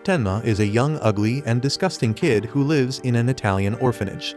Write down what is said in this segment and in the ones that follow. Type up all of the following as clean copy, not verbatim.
Tenma is a young, ugly, and disgusting kid who lives in an Italian orphanage.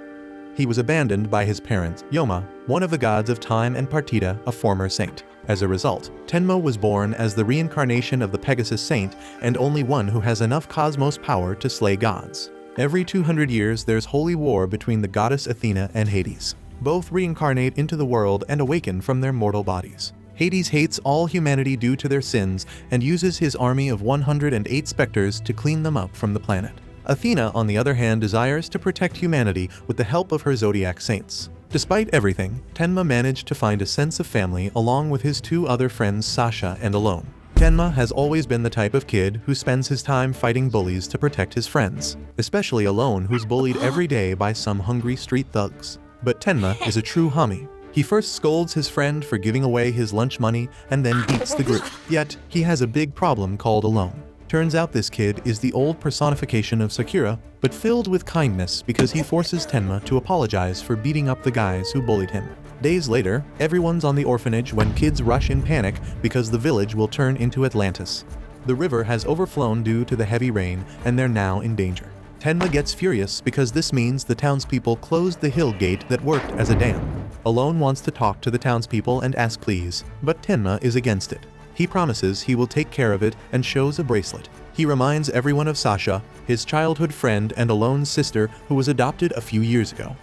He was abandoned by his parents, Yoma, one of the gods of time, and Partita, a former saint. As a result, Tenma was born as the reincarnation of the Pegasus saint and only one who has enough cosmos power to slay gods. Every 200 years there's holy war between the goddess Athena and Hades. Both reincarnate into the world and awaken from their mortal bodies. Hades hates all humanity due to their sins and uses his army of 108 specters to clean them up from the planet. Athena, on the other hand, desires to protect humanity with the help of her zodiac saints. Despite everything, Tenma managed to find a sense of family along with his two other friends Sasha and Alone. Tenma has always been the type of kid who spends his time fighting bullies to protect his friends, especially Alone, who's bullied every day by some hungry street thugs. But Tenma is a true homie. He first scolds his friend for giving away his lunch money and then beats the group. Yet, he has a big problem called Alone. Turns out this kid is the old personification of Sakura, but filled with kindness because he forces Tenma to apologize for beating up the guys who bullied him. Days later, everyone's on the orphanage when kids rush in panic because the village will turn into Atlantis. The river has overflown due to the heavy rain and they're now in danger. Tenma gets furious because this means the townspeople closed the hill gate that worked as a dam. Alone wants to talk to the townspeople and ask please, but Tenma is against it. He promises he will take care of it and shows a bracelet. He reminds everyone of Sasha, his childhood friend and Alone's sister who was adopted a few years ago.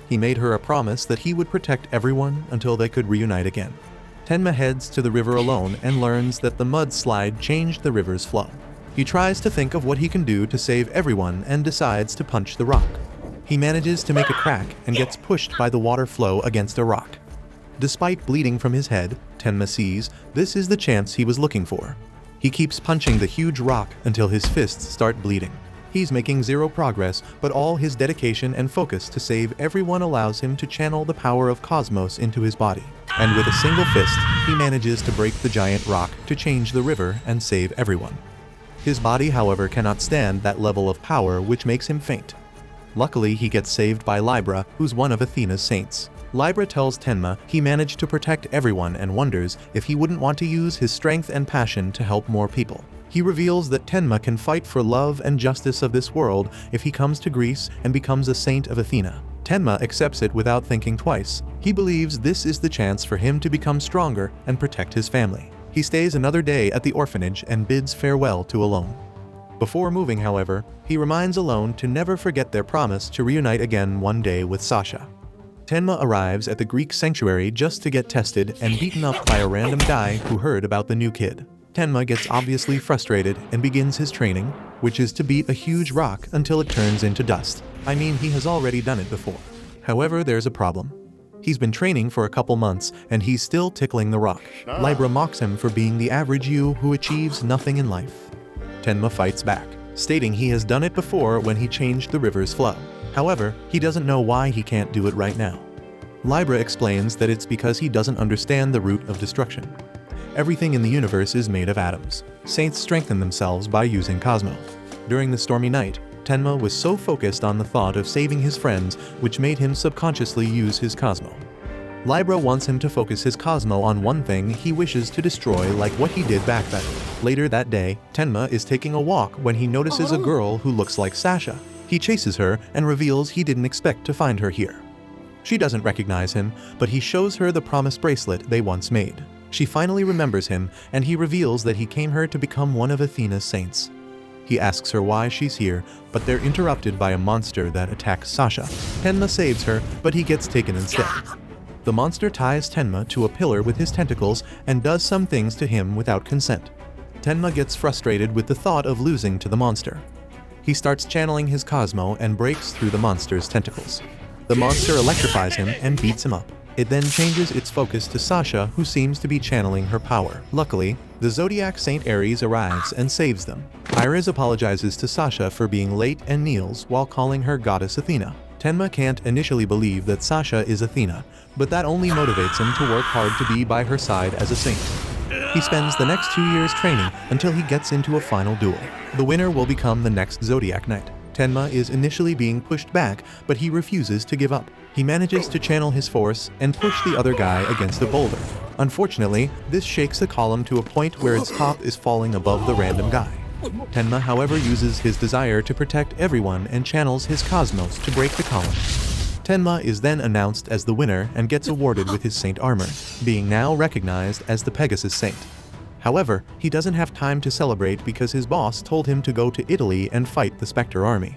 He made her a promise that he would protect everyone until they could reunite again. Tenma heads to the river alone and learns that the mudslide changed the river's flow. He tries to think of what he can do to save everyone and decides to punch the rock. He manages to make a crack and gets pushed by the water flow against a rock. Despite bleeding from his head, Tenma sees this is the chance he was looking for. He keeps punching the huge rock until his fists start bleeding. He's making zero progress, but all his dedication and focus to save everyone allows him to channel the power of cosmos into his body. And with a single fist, he manages to break the giant rock to change the river and save everyone. His body, however, cannot stand that level of power, which makes him faint. Luckily, he gets saved by Libra, who's one of Athena's saints. Libra tells Tenma he managed to protect everyone and wonders if he wouldn't want to use his strength and passion to help more people. He reveals that Tenma can fight for love and justice of this world if he comes to Greece and becomes a saint of Athena. Tenma accepts it without thinking twice. He believes this is the chance for him to become stronger and protect his family. He stays another day at the orphanage and bids farewell to Alone. Before moving, however, he reminds Alone to never forget their promise to reunite again one day with Sasha. Tenma arrives at the Greek sanctuary just to get tested and beaten up by a random guy who heard about the new kid. Tenma gets obviously frustrated and begins his training, which is to beat a huge rock until it turns into dust. I mean, he has already done it before. However, there's a problem. He's been training for a couple months and he's still tickling the rock. Libra mocks him for being the average you who achieves nothing in life. Tenma fights back, stating he has done it before when he changed the river's flow. However, he doesn't know why he can't do it right now. Libra explains that it's because he doesn't understand the root of destruction. Everything in the universe is made of atoms. Saints strengthen themselves by using cosmos. During the stormy night, Tenma was so focused on the thought of saving his friends, which made him subconsciously use his cosmo. Libra wants him to focus his cosmo on one thing he wishes to destroy, like what he did back then. Later that day, Tenma is taking a walk when he notices a girl who looks like Sasha. He chases her and reveals he didn't expect to find her here. She doesn't recognize him, but he shows her the promise bracelet they once made. She finally remembers him, and he reveals that he came here to become one of Athena's saints. He asks her why she's here, but they're interrupted by a monster that attacks Sasha. Tenma saves her, but he gets taken instead. The monster ties Tenma to a pillar with his tentacles and does some things to him without consent. Tenma gets frustrated with the thought of losing to the monster. He starts channeling his cosmo and breaks through the monster's tentacles. The monster electrifies him and beats him up. It then changes its focus to Sasha, who seems to be channeling her power. Luckily, the zodiac Saint Ares arrives and saves them. Iris apologizes to Sasha for being late and kneels while calling her goddess Athena. Tenma can't initially believe that Sasha is Athena, but that only motivates him to work hard to be by her side as a saint. He spends the next 2 years training until he gets into a final duel. The winner will become the next Zodiac Knight. Tenma is initially being pushed back, but he refuses to give up. He manages to channel his force and push the other guy against a boulder. Unfortunately, this shakes the column to a point where its top is falling above the random guy. Tenma, however, uses his desire to protect everyone and channels his cosmos to break the column. Tenma is then announced as the winner and gets awarded with his saint armor, being now recognized as the Pegasus Saint. However, he doesn't have time to celebrate because his boss told him to go to Italy and fight the Spectre army.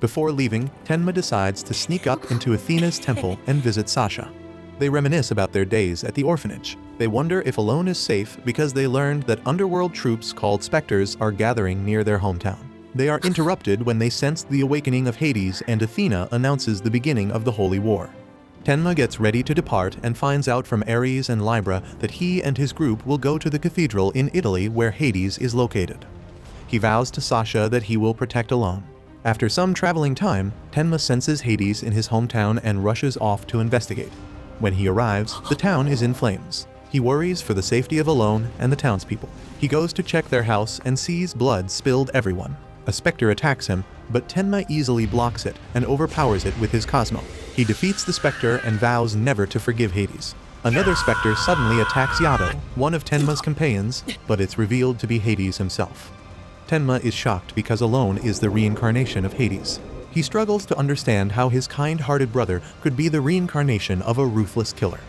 Before leaving, Tenma decides to sneak up into Athena's temple and visit Sasha. They reminisce about their days at the orphanage. They wonder if Alone is safe because they learned that underworld troops called Spectres are gathering near their hometown. They are interrupted when they sense the awakening of Hades and Athena announces the beginning of the Holy War. Tenma gets ready to depart and finds out from Ares and Libra that he and his group will go to the cathedral in Italy where Hades is located. He vows to Sasha that he will protect Alone. After some traveling time, Tenma senses Hades in his hometown and rushes off to investigate. When he arrives, the town is in flames. He worries for the safety of Alone and the townspeople. He goes to check their house and sees blood spilled everyone. A specter attacks him, but Tenma easily blocks it and overpowers it with his Cosmo. He defeats the specter and vows never to forgive Hades. Another specter suddenly attacks Yato, one of Tenma's companions, but it's revealed to be Hades himself. Tenma is shocked because Alone is the reincarnation of Hades. He struggles to understand how his kind-hearted brother could be the reincarnation of a ruthless killer.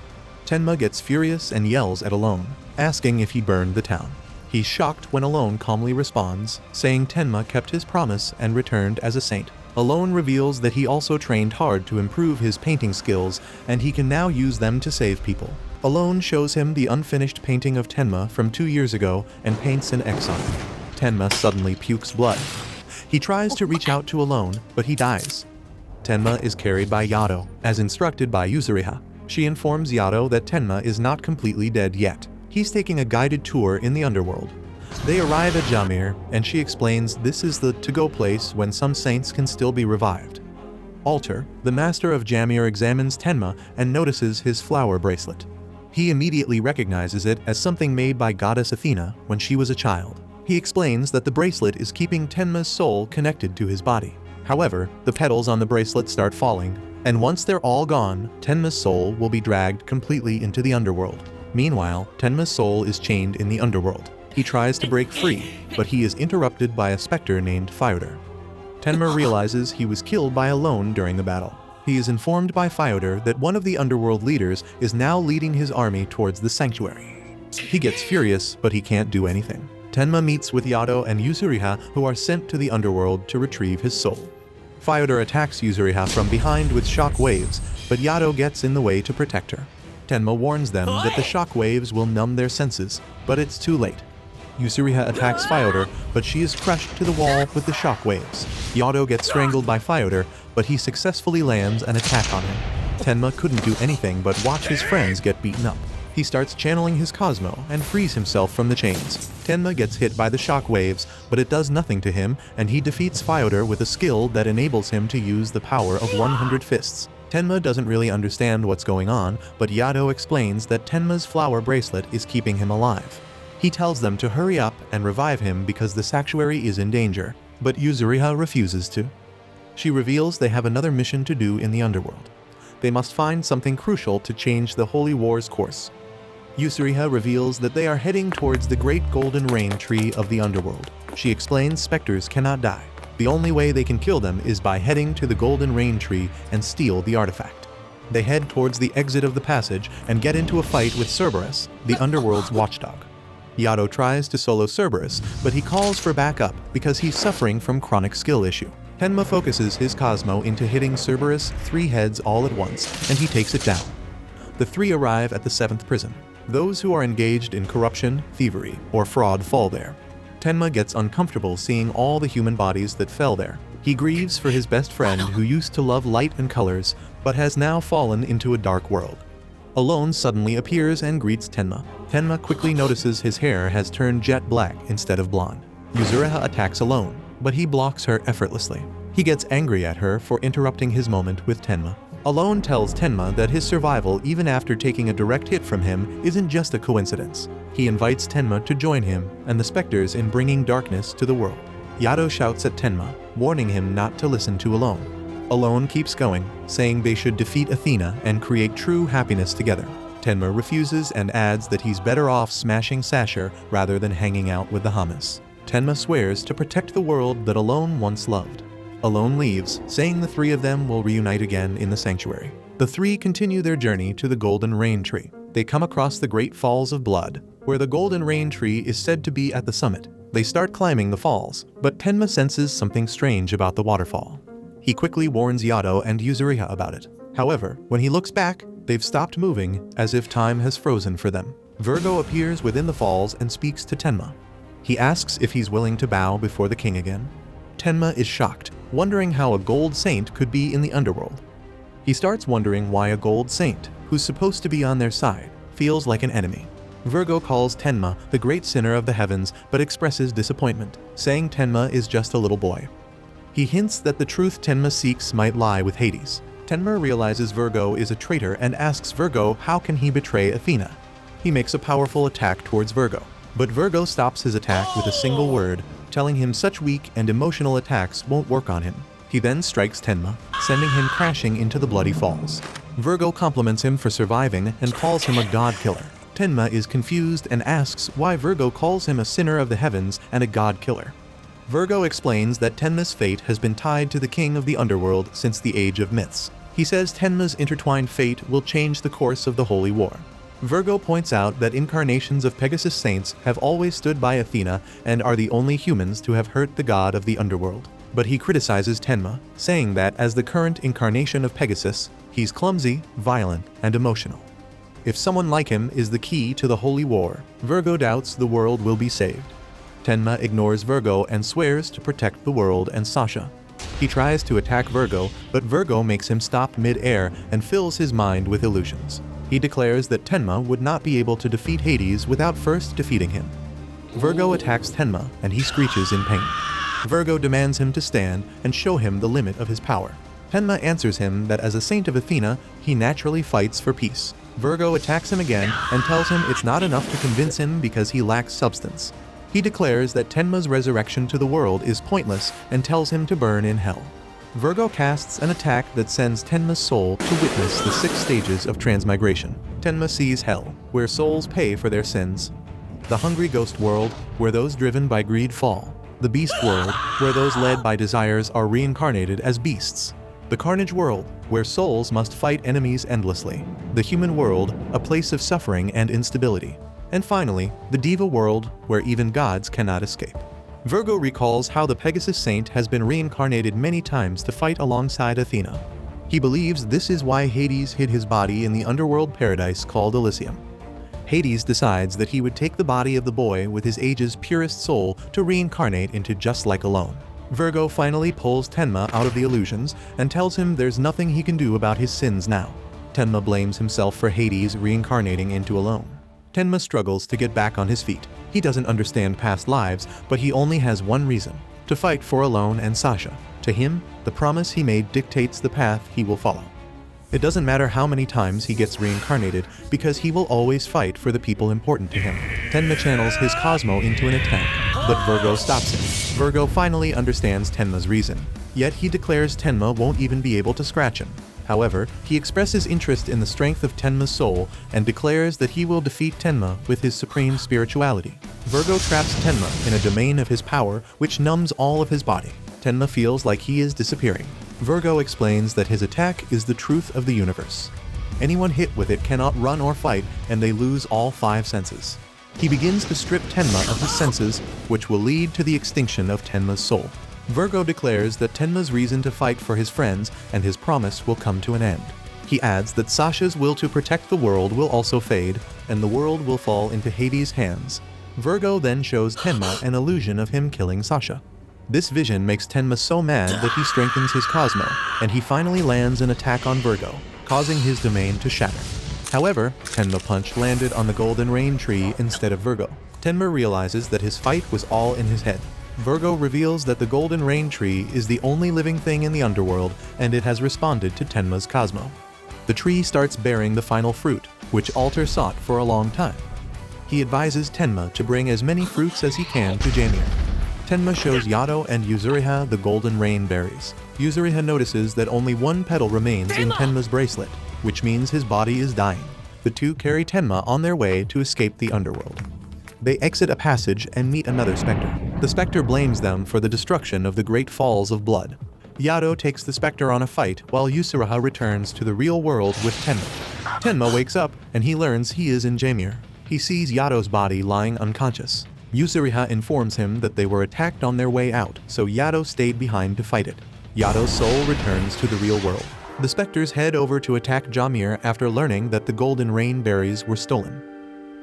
Tenma gets furious and yells at Alone, asking if he burned the town. He's shocked when Alone calmly responds, saying Tenma kept his promise and returned as a saint. Alone reveals that he also trained hard to improve his painting skills, and he can now use them to save people. Alone shows him the unfinished painting of Tenma from 2 years ago and paints an X on it. Tenma suddenly pukes blood. He tries to reach out to Alone, but he dies. Tenma is carried by Yato, as instructed by Yuzuriha. She informs Yato that Tenma is not completely dead yet. He's taking a guided tour in the underworld. They arrive at Jamir, and she explains this is the to-go place when some saints can still be revived. Alter, the master of Jamir, examines Tenma and notices his flower bracelet. He immediately recognizes it as something made by goddess Athena when she was a child. He explains that the bracelet is keeping Tenma's soul connected to his body. However, the petals on the bracelet start falling, and once they're all gone, Tenma's soul will be dragged completely into the underworld. Meanwhile, Tenma's soul is chained in the underworld. He tries to break free, but he is interrupted by a specter named Fyodor. Tenma realizes he was killed by Alone during the battle. He is informed by Fyodor that one of the underworld leaders is now leading his army towards the sanctuary. He gets furious, but he can't do anything. Tenma meets with Yato and Yuzuriha, who are sent to the underworld to retrieve his soul. Fyodor attacks Yuzuriha from behind with shock waves, but Yato gets in the way to protect her. Tenma warns them that the shock waves will numb their senses, but it's too late. Yuzuriha attacks Fyodor, but she is crushed to the wall with the shock waves. Yato gets strangled by Fyodor, but he successfully lands an attack on him. Tenma couldn't do anything but watch his friends get beaten up. He starts channeling his Cosmo and frees himself from the chains. Tenma gets hit by the shock waves, but it does nothing to him, and he defeats Fyodor with a skill that enables him to use the power of 100 fists. Tenma doesn't really understand what's going on, but Yato explains that Tenma's flower bracelet is keeping him alive. He tells them to hurry up and revive him because the sanctuary is in danger, but Yuzuriha refuses to. She reveals they have another mission to do in the underworld. They must find something crucial to change the Holy War's course. Yuzuriha reveals that they are heading towards the great golden rain tree of the underworld. She explains specters cannot die. The only way they can kill them is by heading to the golden rain tree and steal the artifact. They head towards the exit of the passage and get into a fight with Cerberus, the underworld's watchdog. Yato tries to solo Cerberus, but he calls for backup because he's suffering from chronic skill issue. Tenma focuses his Cosmo into hitting Cerberus 3 heads all at once, and he takes it down. The 3 arrive at the 7th prison. Those who are engaged in corruption, thievery, or fraud fall there. Tenma gets uncomfortable seeing all the human bodies that fell there. He grieves for his best friend who used to love light and colors, but has now fallen into a dark world. Alone suddenly appears and greets Tenma. Tenma quickly notices his hair has turned jet black instead of blonde. Yuzuriha attacks Alone, but he blocks her effortlessly. He gets angry at her for interrupting his moment with Tenma. Alone tells Tenma that his survival even after taking a direct hit from him isn't just a coincidence. He invites Tenma to join him and the specters in bringing darkness to the world. Yato shouts at Tenma, warning him not to listen to Alone. Alone keeps going, saying they should defeat Athena and create true happiness together. Tenma refuses and adds that he's better off smashing Sasher rather than hanging out with the Hamas. Tenma swears to protect the world that Alone once loved. Alone leaves, saying the three of them will reunite again in the sanctuary. The three continue their journey to the Golden Rain Tree. They come across the Great Falls of Blood, where the Golden Rain Tree is said to be at the summit. They start climbing the falls, but Tenma senses something strange about the waterfall. He quickly warns Yato and Yuzuriha about it. However, when he looks back, they've stopped moving, as if time has frozen for them. Virgo appears within the falls and speaks to Tenma. He asks if he's willing to bow before the king again. Tenma is shocked, wondering how a gold saint could be in the underworld. He starts wondering why a gold saint, who's supposed to be on their side, feels like an enemy. Virgo calls Tenma the great sinner of the heavens, but expresses disappointment, saying Tenma is just a little boy. He hints that the truth Tenma seeks might lie with Hades. Tenma realizes Virgo is a traitor and asks Virgo how can he betray Athena. He makes a powerful attack towards Virgo, but Virgo stops his attack with a single word, telling him such weak and emotional attacks won't work on him. He then strikes Tenma, sending him crashing into the bloody falls. Virgo compliments him for surviving and calls him a god killer. Tenma is confused and asks why Virgo calls him a sinner of the heavens and a god killer. Virgo explains that Tenma's fate has been tied to the king of the underworld since the age of myths. He says Tenma's intertwined fate will change the course of the holy war. Virgo points out that incarnations of Pegasus saints have always stood by Athena and are the only humans to have hurt the god of the underworld. But he criticizes Tenma, saying that as the current incarnation of Pegasus, he's clumsy, violent, and emotional. If someone like him is the key to the holy war, Virgo doubts the world will be saved. Tenma ignores Virgo and swears to protect the world and Sasha. He tries to attack Virgo, but Virgo makes him stop mid-air and fills his mind with illusions. He declares that Tenma would not be able to defeat Hades without first defeating him. Virgo attacks Tenma and he screeches in pain. Virgo demands him to stand and show him the limit of his power. Tenma answers him that as a saint of Athena, he naturally fights for peace. Virgo attacks him again and tells him it's not enough to convince him because he lacks substance. He declares that Tenma's resurrection to the world is pointless and tells him to burn in hell. Virgo casts an attack that sends Tenma's soul to witness the 6 stages of transmigration. Tenma sees hell, where souls pay for their sins. The hungry ghost world, where those driven by greed fall. The beast world, where those led by desires are reincarnated as beasts. The carnage world, where souls must fight enemies endlessly. The human world, a place of suffering and instability. And finally, the diva world, where even gods cannot escape. Virgo recalls how the Pegasus saint has been reincarnated many times to fight alongside Athena. He believes this is why Hades hid his body in the underworld paradise called Elysium. Hades decides that he would take the body of the boy with his age's purest soul to reincarnate into just like Alone. Virgo finally pulls Tenma out of the illusions and tells him there's nothing he can do about his sins now. Tenma blames himself for Hades reincarnating into Alone. Tenma struggles to get back on his feet. He doesn't understand past lives, but he only has one reason: to fight for Alone and Sasha. To him, the promise he made dictates the path he will follow. It doesn't matter how many times he gets reincarnated, because he will always fight for the people important to him. Tenma channels his Cosmo into an attack, but Virgo stops him. Virgo finally understands Tenma's reason, yet he declares Tenma won't even be able to scratch him. However, he expresses interest in the strength of Tenma's soul and declares that he will defeat Tenma with his supreme spirituality. Virgo traps Tenma in a domain of his power which numbs all of his body. Tenma feels like he is disappearing. Virgo explains that his attack is the truth of the universe. Anyone hit with it cannot run or fight, and they lose all 5 senses. He begins to strip Tenma of his senses, which will lead to the extinction of Tenma's soul. Virgo declares that Tenma's reason to fight for his friends and his promise will come to an end. He adds that Sasha's will to protect the world will also fade, and the world will fall into Hades' hands. Virgo then shows Tenma an illusion of him killing Sasha. This vision makes Tenma so mad that he strengthens his Cosmo, and he finally lands an attack on Virgo, causing his domain to shatter. However, Tenma Punch landed on the Golden Rain Tree instead of Virgo. Tenma realizes that his fight was all in his head. Virgo reveals that the Golden Rain Tree is the only living thing in the underworld, and it has responded to Tenma's Cosmo. The tree starts bearing the final fruit, which Alter sought for a long time. He advises Tenma to bring as many fruits as he can to Jamir. Tenma shows Yato and Yuzuriha the Golden Rain berries. Yuzuriha notices that only 1 petal remains in Tenma's bracelet, which means his body is dying. The two carry Tenma on their way to escape the underworld. They exit a passage and meet another specter. The specter blames them for the destruction of the Great Falls of Blood. Yado takes the specter on a fight while Yusuraha returns to the real world with Tenma. Tenma wakes up and he learns he is in Jaimir. He sees Yado's body lying unconscious. Yusuriha informs him that they were attacked on their way out, so Yado stayed behind to fight it. Yado's soul returns to the real world. The specters head over to attack Jaimir after learning that the golden rain berries were stolen.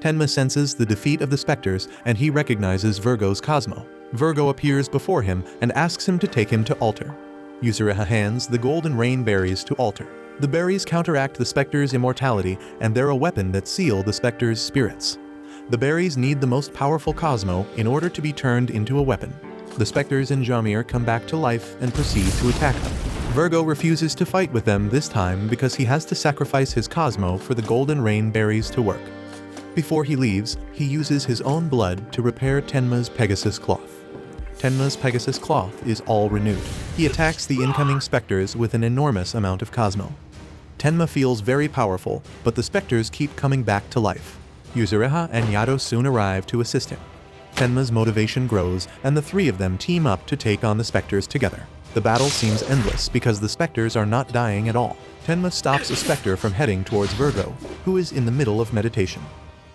Tenma senses the defeat of the specters and he recognizes Virgo's Cosmo. Virgo appears before him and asks him to take him to Altar. Yusuriha hands the golden rain berries to Altar. The berries counteract the specters' immortality and they're a weapon that seal the specters' spirits. The berries need the most powerful Cosmo in order to be turned into a weapon. The specters in Jaimir come back to life and proceed to attack them. Virgo refuses to fight with them this time because he has to sacrifice his Cosmo for the golden rain berries to work. Before he leaves, he uses his own blood to repair Tenma's Pegasus cloth. Tenma's Pegasus cloth is all renewed. He attacks the incoming specters with an enormous amount of Cosmo. Tenma feels very powerful, but the specters keep coming back to life. Yusuriha and Yado soon arrive to assist him. Tenma's motivation grows, and the three of them team up to take on the specters together. The battle seems endless because the specters are not dying at all. Tenma stops a specter from heading towards Virgo, who is in the middle of meditation.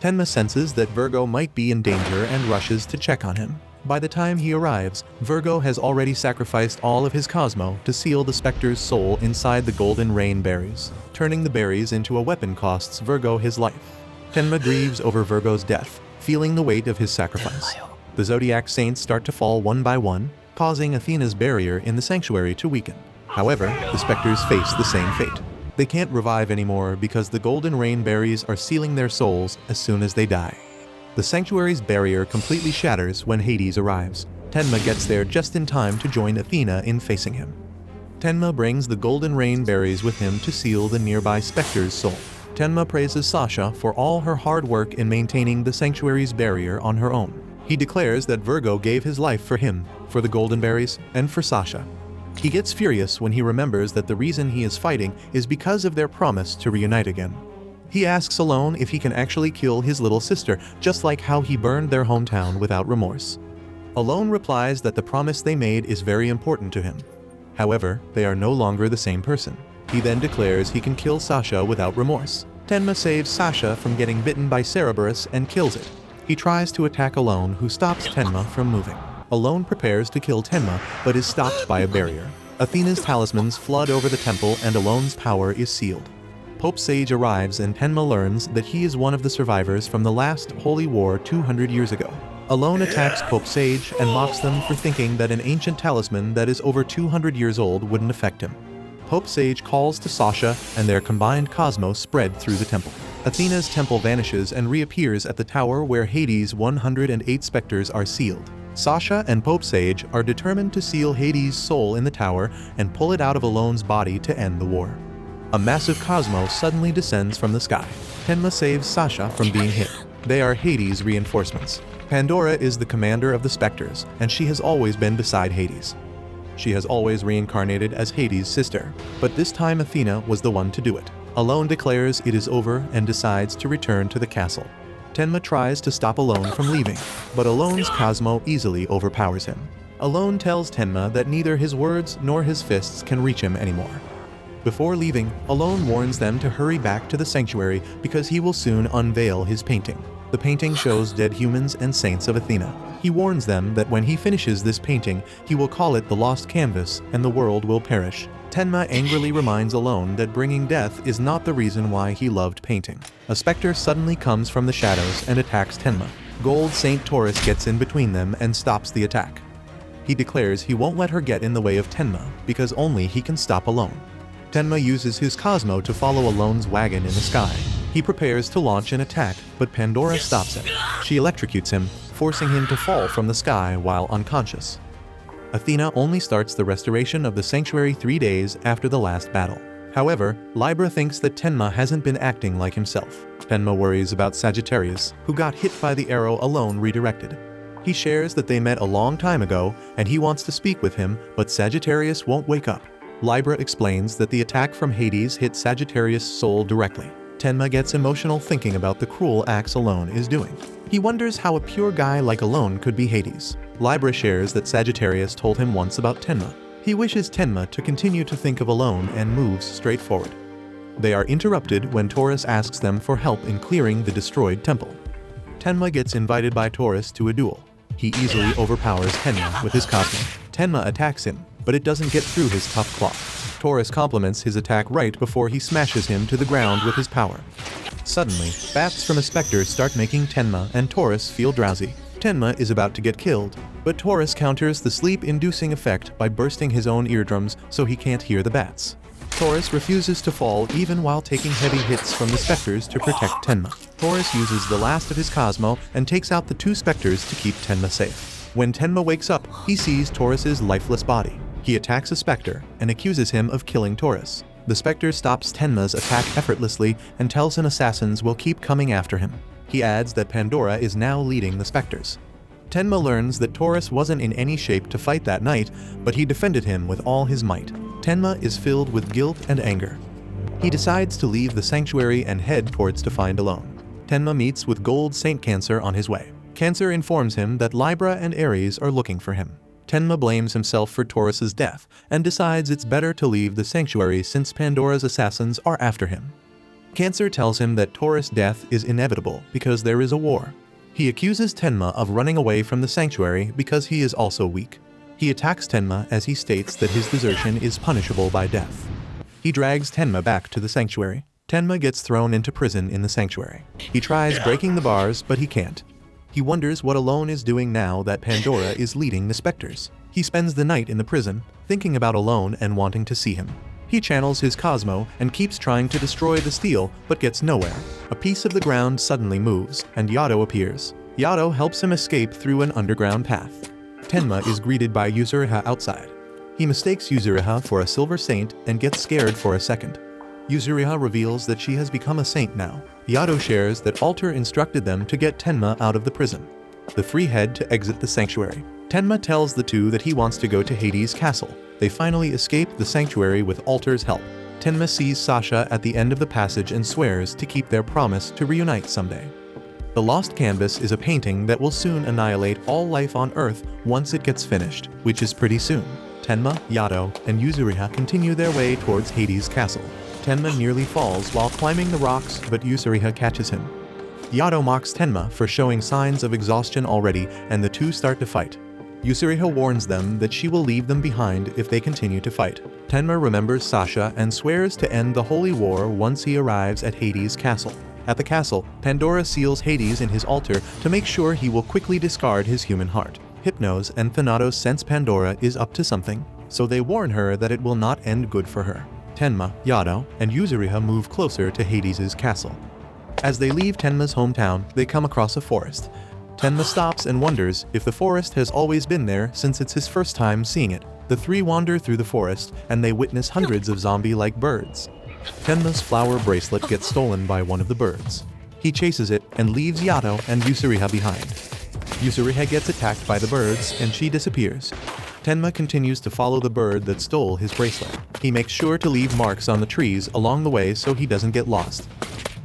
Tenma senses that Virgo might be in danger and rushes to check on him. By the time he arrives, Virgo has already sacrificed all of his Cosmo to seal the specter's soul inside the golden rain berries. Turning the berries into a weapon costs Virgo his life. Tenma grieves over Virgo's death, feeling the weight of his sacrifice. The zodiac saints start to fall one by one, causing Athena's barrier in the sanctuary to weaken. However, the specters face the same fate. They can't revive anymore because the golden rain berries are sealing their souls as soon as they die. The sanctuary's barrier completely shatters when Hades arrives. Tenma gets there just in time to join Athena in facing him. Tenma brings the golden rain berries with him to seal the nearby specter's soul. Tenma praises Sasha for all her hard work in maintaining the sanctuary's barrier on her own. He declares that Virgo gave his life for him, for the golden berries, and for Sasha. He gets furious when he remembers that the reason he is fighting is because of their promise to reunite again. He asks Alone if he can actually kill his little sister, just like how he burned their hometown without remorse. Alone replies that the promise they made is very important to him. However, they are no longer the same person. He then declares he can kill Sasha without remorse. Tenma saves Sasha from getting bitten by Cerberus and kills it. He tries to attack Alone, who stops Tenma from moving. Alone prepares to kill Tenma, but is stopped by a barrier. Athena's talismans flood over the temple and Alone's power is sealed. Pope Sage arrives and Tenma learns that he is one of the survivors from the last holy war 200 years ago. Alone attacks Pope Sage and mocks them for thinking that an ancient talisman that is over 200 years old wouldn't affect him. Pope Sage calls to Sasha and their combined cosmos spread through the temple. Athena's temple vanishes and reappears at the tower where Hades' 108 specters are sealed. Sasha and Pope Sage are determined to seal Hades' soul in the tower and pull it out of Alone's body to end the war. A massive cosmos suddenly descends from the sky. Tenma saves Sasha from being hit. They are Hades' reinforcements. Pandora is the commander of the specters, and she has always been beside Hades. She has always reincarnated as Hades' sister, but this time Athena was the one to do it. Alone declares it is over and decides to return to the castle. Tenma tries to stop Alone from leaving, but Alone's Cosmo easily overpowers him. Alone tells Tenma that neither his words nor his fists can reach him anymore. Before leaving, Alone warns them to hurry back to the sanctuary because he will soon unveil his painting. The painting shows dead humans and saints of Athena. He warns them that when he finishes this painting, he will call it the Lost Canvas and the world will perish. Tenma angrily reminds Alone that bringing death is not the reason why he loved painting. A specter suddenly comes from the shadows and attacks Tenma. Gold Saint Taurus gets in between them and stops the attack. He declares he won't let her get in the way of Tenma because only he can stop Alone. Tenma uses his Cosmo to follow Alone's wagon in the sky. He prepares to launch an attack, but Pandora stops him. She electrocutes him, forcing him to fall from the sky while unconscious. Athena only starts the restoration of the sanctuary 3 days after the last battle. However, Libra thinks that Tenma hasn't been acting like himself. Tenma worries about Sagittarius, who got hit by the arrow Alone redirected. He shares that they met a long time ago and he wants to speak with him, but Sagittarius won't wake up. Libra explains that the attack from Hades hit Sagittarius' soul directly. Tenma gets emotional thinking about the cruel acts Alone is doing. He wonders how a pure guy like Alone could be Hades. Libra shares that Sagittarius told him once about Tenma. He wishes Tenma to continue to think of Alone and moves straight forward. They are interrupted when Taurus asks them for help in clearing the destroyed temple. Tenma gets invited by Taurus to a duel. He easily overpowers Tenma with his Cosmo. Tenma attacks him, but it doesn't get through his tough claw. Taurus compliments his attack right before he smashes him to the ground with his power. Suddenly, bats from a specter start making Tenma and Taurus feel drowsy. Tenma is about to get killed, but Taurus counters the sleep-inducing effect by bursting his own eardrums so he can't hear the bats. Taurus refuses to fall even while taking heavy hits from the specters to protect Tenma. Taurus uses the last of his Cosmo and takes out the 2 specters to keep Tenma safe. When Tenma wakes up, he sees Taurus's lifeless body. He attacks a specter and accuses him of killing Taurus. The specter stops Tenma's attack effortlessly and tells him assassins will keep coming after him. He adds that Pandora is now leading the specters. Tenma learns that Taurus wasn't in any shape to fight that night, but he defended him with all his might. Tenma is filled with guilt and anger. He decides to leave the sanctuary and head towards to find Alone. Tenma meets with Gold Saint Cancer on his way. Cancer informs him that Libra and Aries are looking for him. Tenma blames himself for Taurus's death and decides it's better to leave the sanctuary since Pandora's assassins are after him. Cancer tells him that Taurus' death is inevitable because there is a war. He accuses Tenma of running away from the sanctuary because he is also weak. He attacks Tenma as he states that his desertion is punishable by death. He drags Tenma back to the sanctuary. Tenma gets thrown into prison in the sanctuary. He tries breaking the bars, but he can't. He wonders what Alone is doing now that Pandora is leading the specters. He spends the night in the prison, thinking about Alone and wanting to see him. He channels his Cosmo and keeps trying to destroy the steel, but gets nowhere. A piece of the ground suddenly moves, and Yato appears. Yato helps him escape through an underground path. Tenma is greeted by Yuzuriha outside. He mistakes Yuzuriha for a silver saint and gets scared for a second. Yuzuriha reveals that she has become a saint now. Yato shares that Alter instructed them to get Tenma out of the prison. The three head to exit the sanctuary. Tenma tells the two that he wants to go to Hades' castle. They finally escape the sanctuary with Alter's help. Tenma sees Sasha at the end of the passage and swears to keep their promise to reunite someday. The Lost Canvas is a painting that will soon annihilate all life on Earth once it gets finished, which is pretty soon. Tenma, Yato, and Yuzuriha continue their way towards Hades' castle. Tenma nearly falls while climbing the rocks, but Yuzuriha catches him. Yato mocks Tenma for showing signs of exhaustion already, and the two start to fight. Yuzuriha warns them that she will leave them behind if they continue to fight. Tenma remembers Sasha and swears to end the holy war once he arrives at Hades' castle. At the castle, Pandora seals Hades in his altar to make sure he will quickly discard his human heart. Hypnos and Thanatos sense Pandora is up to something, so they warn her that it will not end good for her. Tenma, Yato, and Yuzuriha move closer to Hades' castle. As they leave Tenma's hometown, they come across a forest. Tenma stops and wonders if the forest has always been there since it's his first time seeing it. The three wander through the forest, and they witness hundreds of zombie-like birds. Tenma's flower bracelet gets stolen by one of the birds. He chases it and leaves Yato and Yuzuriha behind. Yuzuriha gets attacked by the birds, and she disappears. Tenma continues to follow the bird that stole his bracelet. He makes sure to leave marks on the trees along the way so he doesn't get lost.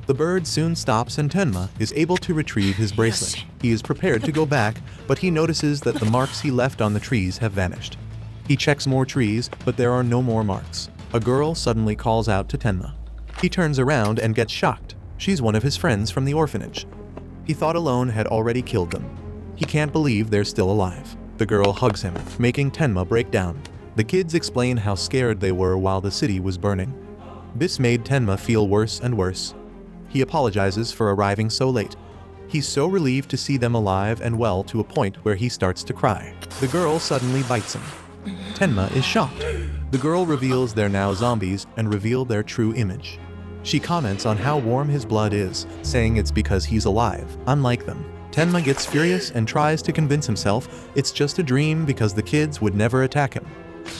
The bird soon stops and Tenma is able to retrieve his bracelet. He is prepared to go back, but he notices that the marks he left on the trees have vanished. He checks more trees, but there are no more marks. A girl suddenly calls out to Tenma. He turns around and gets shocked. She's one of his friends from the orphanage. He thought Alone had already killed them. He can't believe they're still alive. The girl hugs him, making Tenma break down. The kids explain how scared they were while the city was burning. This made Tenma feel worse and worse. He apologizes for arriving so late. He's so relieved to see them alive and well to a point where he starts to cry. The girl suddenly bites him. Tenma is shocked. The girl reveals they're now zombies and reveal their true image. She comments on how warm his blood is, saying it's because he's alive, unlike them. Tenma gets furious and tries to convince himself it's just a dream because the kids would never attack him.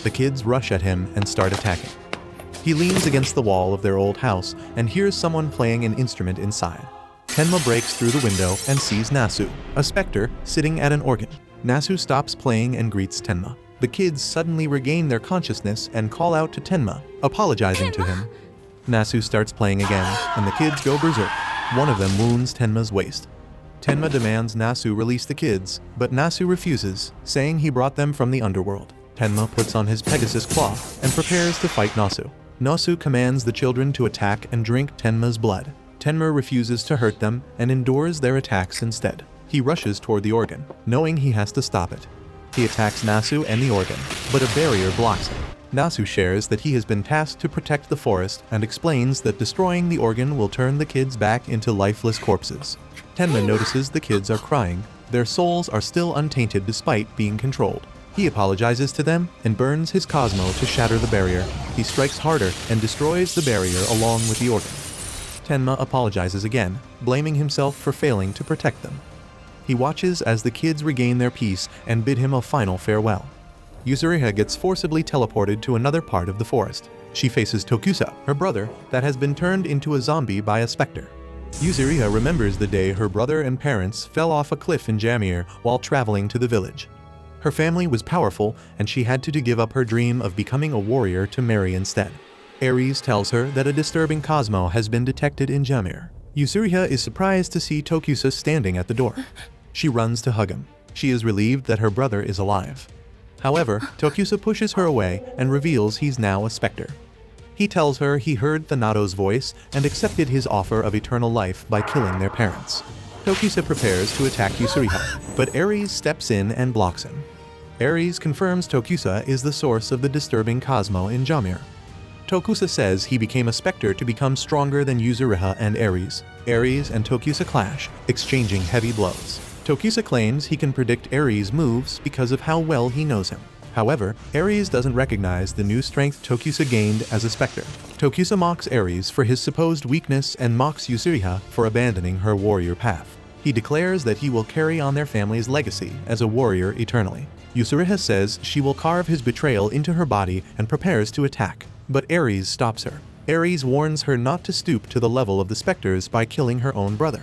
The kids rush at him and start attacking. He leans against the wall of their old house and hears someone playing an instrument inside. Tenma breaks through the window and sees Nasu, a specter, sitting at an organ. Nasu stops playing and greets Tenma. The kids suddenly regain their consciousness and call out to Tenma, apologizing to him. Nasu starts playing again, and the kids go berserk. One of them wounds Tenma's waist. Tenma demands Nasu release the kids, but Nasu refuses, saying he brought them from the underworld. Tenma puts on his Pegasus claw and prepares to fight Nasu. Nasu commands the children to attack and drink Tenma's blood. Tenma refuses to hurt them and endures their attacks instead. He rushes toward the organ, knowing he has to stop it. He attacks Nasu and the organ, but a barrier blocks him. Nasu shares that he has been tasked to protect the forest and explains that destroying the organ will turn the kids back into lifeless corpses. Tenma notices the kids are crying. Their souls are still untainted despite being controlled. He apologizes to them and burns his Cosmo to shatter the barrier. He strikes harder and destroys the barrier along with the organ. Tenma apologizes again, blaming himself for failing to protect them. He watches as the kids regain their peace and bid him a final farewell. Yuzuriha gets forcibly teleported to another part of the forest. She faces Tokusa, her brother, that has been turned into a zombie by a specter. Yuzuriha remembers the day her brother and parents fell off a cliff in Jamir while traveling to the village. Her family was powerful and she had to give up her dream of becoming a warrior to marry instead. Ares tells her that a disturbing Cosmo has been detected in Jamir. Yuzuriha is surprised to see Tokusa standing at the door. She runs to hug him. She is relieved that her brother is alive. However, Tokusa pushes her away and reveals he's now a specter. He tells her he heard Thanato's voice and accepted his offer of eternal life by killing their parents. Tokusa prepares to attack Yuzuriha, but Ares steps in and blocks him. Ares confirms Tokusa is the source of the disturbing Cosmo in Jamir. Tokusa says he became a specter to become stronger than Yuzuriha and Ares. Ares and Tokusa clash, exchanging heavy blows. Tokusa claims he can predict Ares' moves because of how well he knows him. However, Ares doesn't recognize the new strength Tokusa gained as a specter. Tokusa mocks Ares for his supposed weakness and mocks Yuzuriha for abandoning her warrior path. He declares that he will carry on their family's legacy as a warrior eternally. Yuzuriha says she will carve his betrayal into her body and prepares to attack, but Ares stops her. Ares warns her not to stoop to the level of the specters by killing her own brother.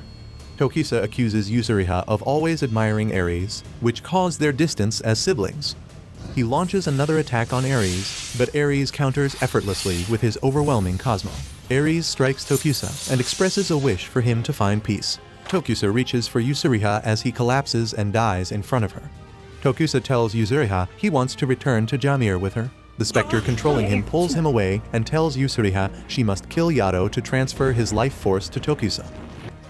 Tokusa accuses Yuzuriha of always admiring Ares, which caused their distance as siblings. He launches another attack on Ares, but Ares counters effortlessly with his overwhelming Cosmo. Ares strikes Tokusa and expresses a wish for him to find peace. Tokusa reaches for Yuzuriha as he collapses and dies in front of her. Tokusa tells Yuzuriha he wants to return to Jamir with her. The specter controlling him pulls him away and tells Yuzuriha she must kill Yado to transfer his life force to Tokusa.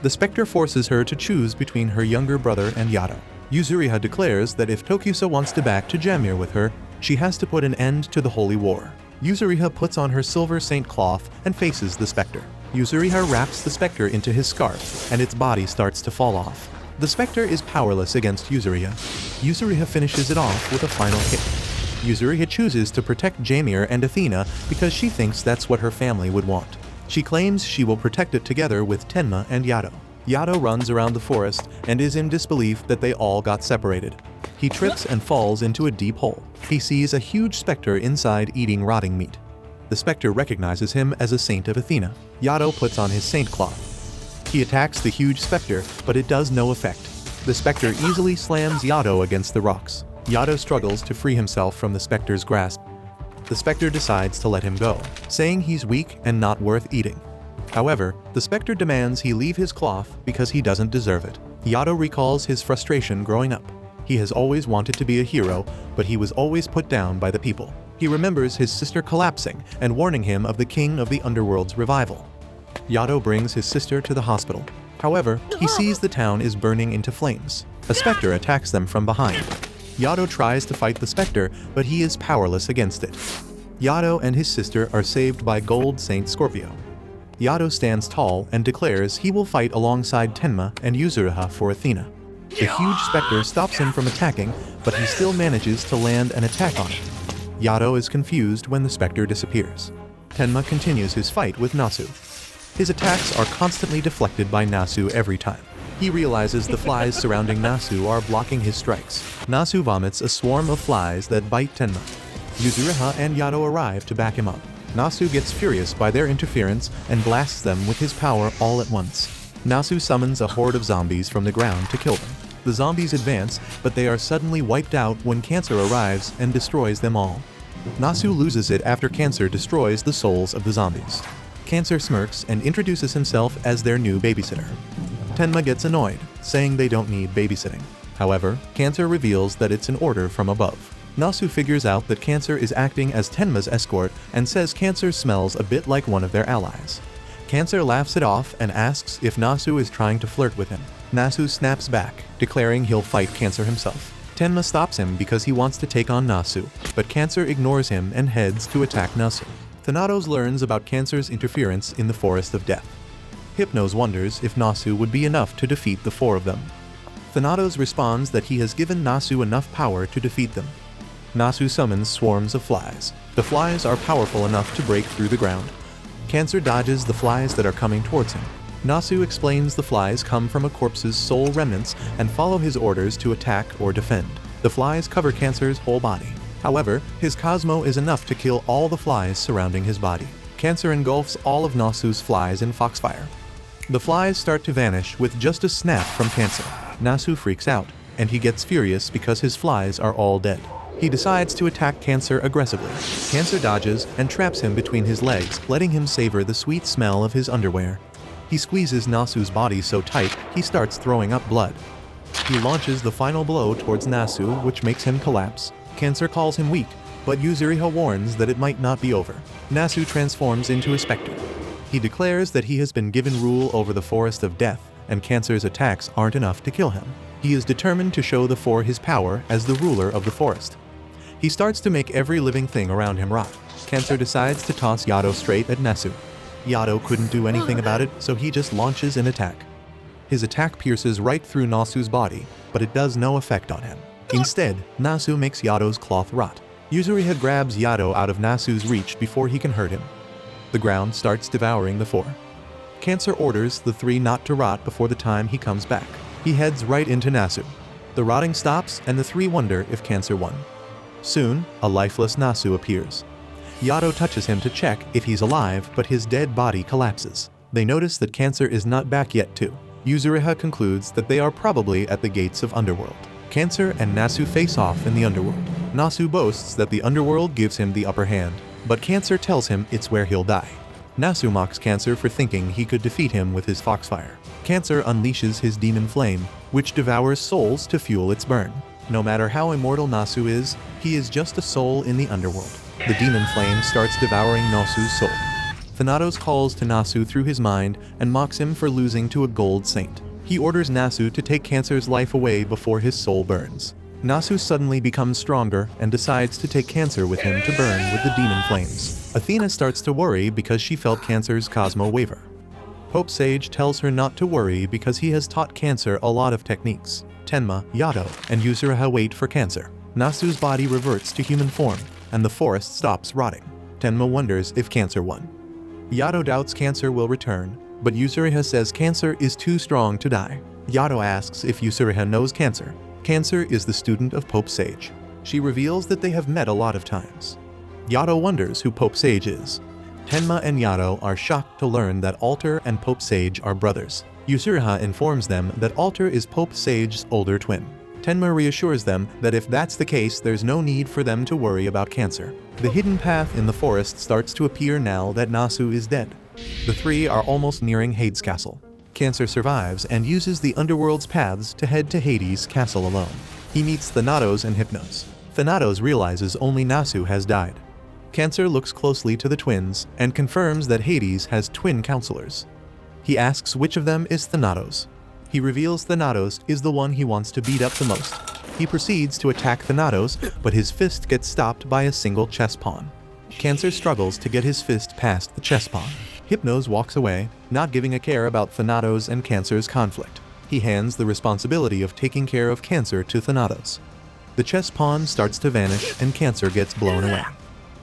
The specter forces her to choose between her younger brother and Yado. Yuzuriha declares that if Tokusa wants to back to Jamir with her, she has to put an end to the holy war. Yuzuriha puts on her silver saint cloth and faces the specter. Yuzuriha wraps the specter into his scarf, and its body starts to fall off. The specter is powerless against Yuzuriha. Yuzuriha finishes it off with a final kick. Yuzuriha chooses to protect Jamir and Athena because she thinks that's what her family would want. She claims she will protect it together with Tenma and Yado. Yado runs around the forest and is in disbelief that they all got separated. He trips and falls into a deep hole. He sees a huge specter inside eating rotting meat. The specter recognizes him as a saint of Athena. Yado puts on his saint cloth. He attacks the huge specter, but it does no effect. The specter easily slams Yado against the rocks. Yado struggles to free himself from the specter's grasp. The specter decides to let him go, saying he's weak and not worth eating. However, the specter demands he leave his cloth because he doesn't deserve it. Yado recalls his frustration growing up. He has always wanted to be a hero, but he was always put down by the people. He remembers his sister collapsing and warning him of the king of the underworld's revival. Yado brings his sister to the hospital. However, he sees the town is burning into flames. A specter attacks them from behind. Yado tries to fight the specter, but he is powerless against it. Yado and his sister are saved by Gold Saint Scorpio. Yado stands tall and declares he will fight alongside Tenma and Yuzuriha for Athena. The huge specter stops him from attacking, but he still manages to land an attack on it. Yado is confused when the specter disappears. Tenma continues his fight with Nasu. His attacks are constantly deflected by Nasu every time. He realizes the flies surrounding Nasu are blocking his strikes. Nasu vomits a swarm of flies that bite Tenma. Yuzuriha and Yado arrive to back him up. Nasu gets furious by their interference and blasts them with his power all at once. Nasu summons a horde of zombies from the ground to kill them. The zombies advance, but they are suddenly wiped out when Cancer arrives and destroys them all. Nasu loses it after Cancer destroys the souls of the zombies. Cancer smirks and introduces himself as their new babysitter. Tenma gets annoyed, saying they don't need babysitting. However, Cancer reveals that it's an order from above. Nasu figures out that Cancer is acting as Tenma's escort and says Cancer smells a bit like one of their allies. Cancer laughs it off and asks if Nasu is trying to flirt with him. Nasu snaps back, declaring he'll fight Cancer himself. Tenma stops him because he wants to take on Nasu, but Cancer ignores him and heads to attack Nasu. Thanatos learns about Cancer's interference in the Forest of Death. Hypnos wonders if Nasu would be enough to defeat the four of them. Thanatos responds that he has given Nasu enough power to defeat them. Nasu summons swarms of flies. The flies are powerful enough to break through the ground. Cancer dodges the flies that are coming towards him. Nasu explains the flies come from a corpse's soul remnants and follow his orders to attack or defend. The flies cover Cancer's whole body. However, his Cosmo is enough to kill all the flies surrounding his body. Cancer engulfs all of Nasu's flies in foxfire. The flies start to vanish with just a snap from Cancer. Nasu freaks out, and he gets furious because his flies are all dead. He decides to attack Cancer aggressively. Cancer dodges and traps him between his legs, letting him savor the sweet smell of his underwear. He squeezes Nasu's body so tight, he starts throwing up blood. He launches the final blow towards Nasu, which makes him collapse. Cancer calls him weak, but Yuzuriha warns that it might not be over. Nasu transforms into a specter. He declares that he has been given rule over the Forest of Death, and Cancer's attacks aren't enough to kill him. He is determined to show the four his power as the ruler of the forest. He starts to make every living thing around him rot. Cancer decides to toss Yato straight at Nasu. Yato couldn't do anything about it, so he just launches an attack. His attack pierces right through Nasu's body, but it does no effect on him. Instead, Nasu makes Yato's cloth rot. Yuzuriha grabs Yato out of Nasu's reach before he can hurt him. The ground starts devouring the four. Cancer orders the three not to rot before the time he comes back. He heads right into Nasu. The rotting stops, and the three wonder if Cancer won. Soon, a lifeless Nasu appears. Yato touches him to check if he's alive, but his dead body collapses. They notice that Cancer is not back yet too. Yuzuriha concludes that they are probably at the gates of underworld. Cancer and Nasu face off in the underworld. Nasu boasts that the underworld gives him the upper hand, but Cancer tells him it's where he'll die. Nasu mocks Cancer for thinking he could defeat him with his foxfire. Cancer unleashes his demon flame, which devours souls to fuel its burn. No matter how immortal Nasu is, he is just a soul in the underworld. The demon flame starts devouring Nasu's soul. Thanatos calls to Nasu through his mind and mocks him for losing to a gold saint. He orders Nasu to take Cancer's life away before his soul burns. Nasu suddenly becomes stronger and decides to take Cancer with him to burn with the demon flames. Athena starts to worry because she felt Cancer's Cosmo waver. Pope Sage tells her not to worry because he has taught Cancer a lot of techniques. Tenma, Yato, and Yuzuriha wait for Cancer. Nasu's body reverts to human form, and the forest stops rotting. Tenma wonders if Cancer won. Yato doubts Cancer will return, but Yuzuriha says Cancer is too strong to die. Yato asks if Yuzuriha knows Cancer. Cancer is the student of Pope Sage. She reveals that they have met a lot of times. Yato wonders who Pope Sage is. Tenma and Yato are shocked to learn that Alter and Pope Sage are brothers. Yuzuriha informs them that Alter is Pope Sage's older twin. Tenma reassures them that if that's the case, there's no need for them to worry about Cancer. The hidden path in the forest starts to appear now that Nasu is dead. The three are almost nearing Hades' castle. Cancer survives and uses the underworld's paths to head to Hades' castle alone. He meets Thanatos and Hypnos. Thanatos realizes only Nasu has died. Cancer looks closely to the twins and confirms that Hades has twin counselors. He asks which of them is Thanatos. He reveals Thanatos is the one he wants to beat up the most. He proceeds to attack Thanatos, but his fist gets stopped by a single chess pawn. Cancer struggles to get his fist past the chess pawn. Hypnos walks away, not giving a care about Thanatos and Cancer's conflict. He hands the responsibility of taking care of Cancer to Thanatos. The chess pawn starts to vanish and Cancer gets blown away.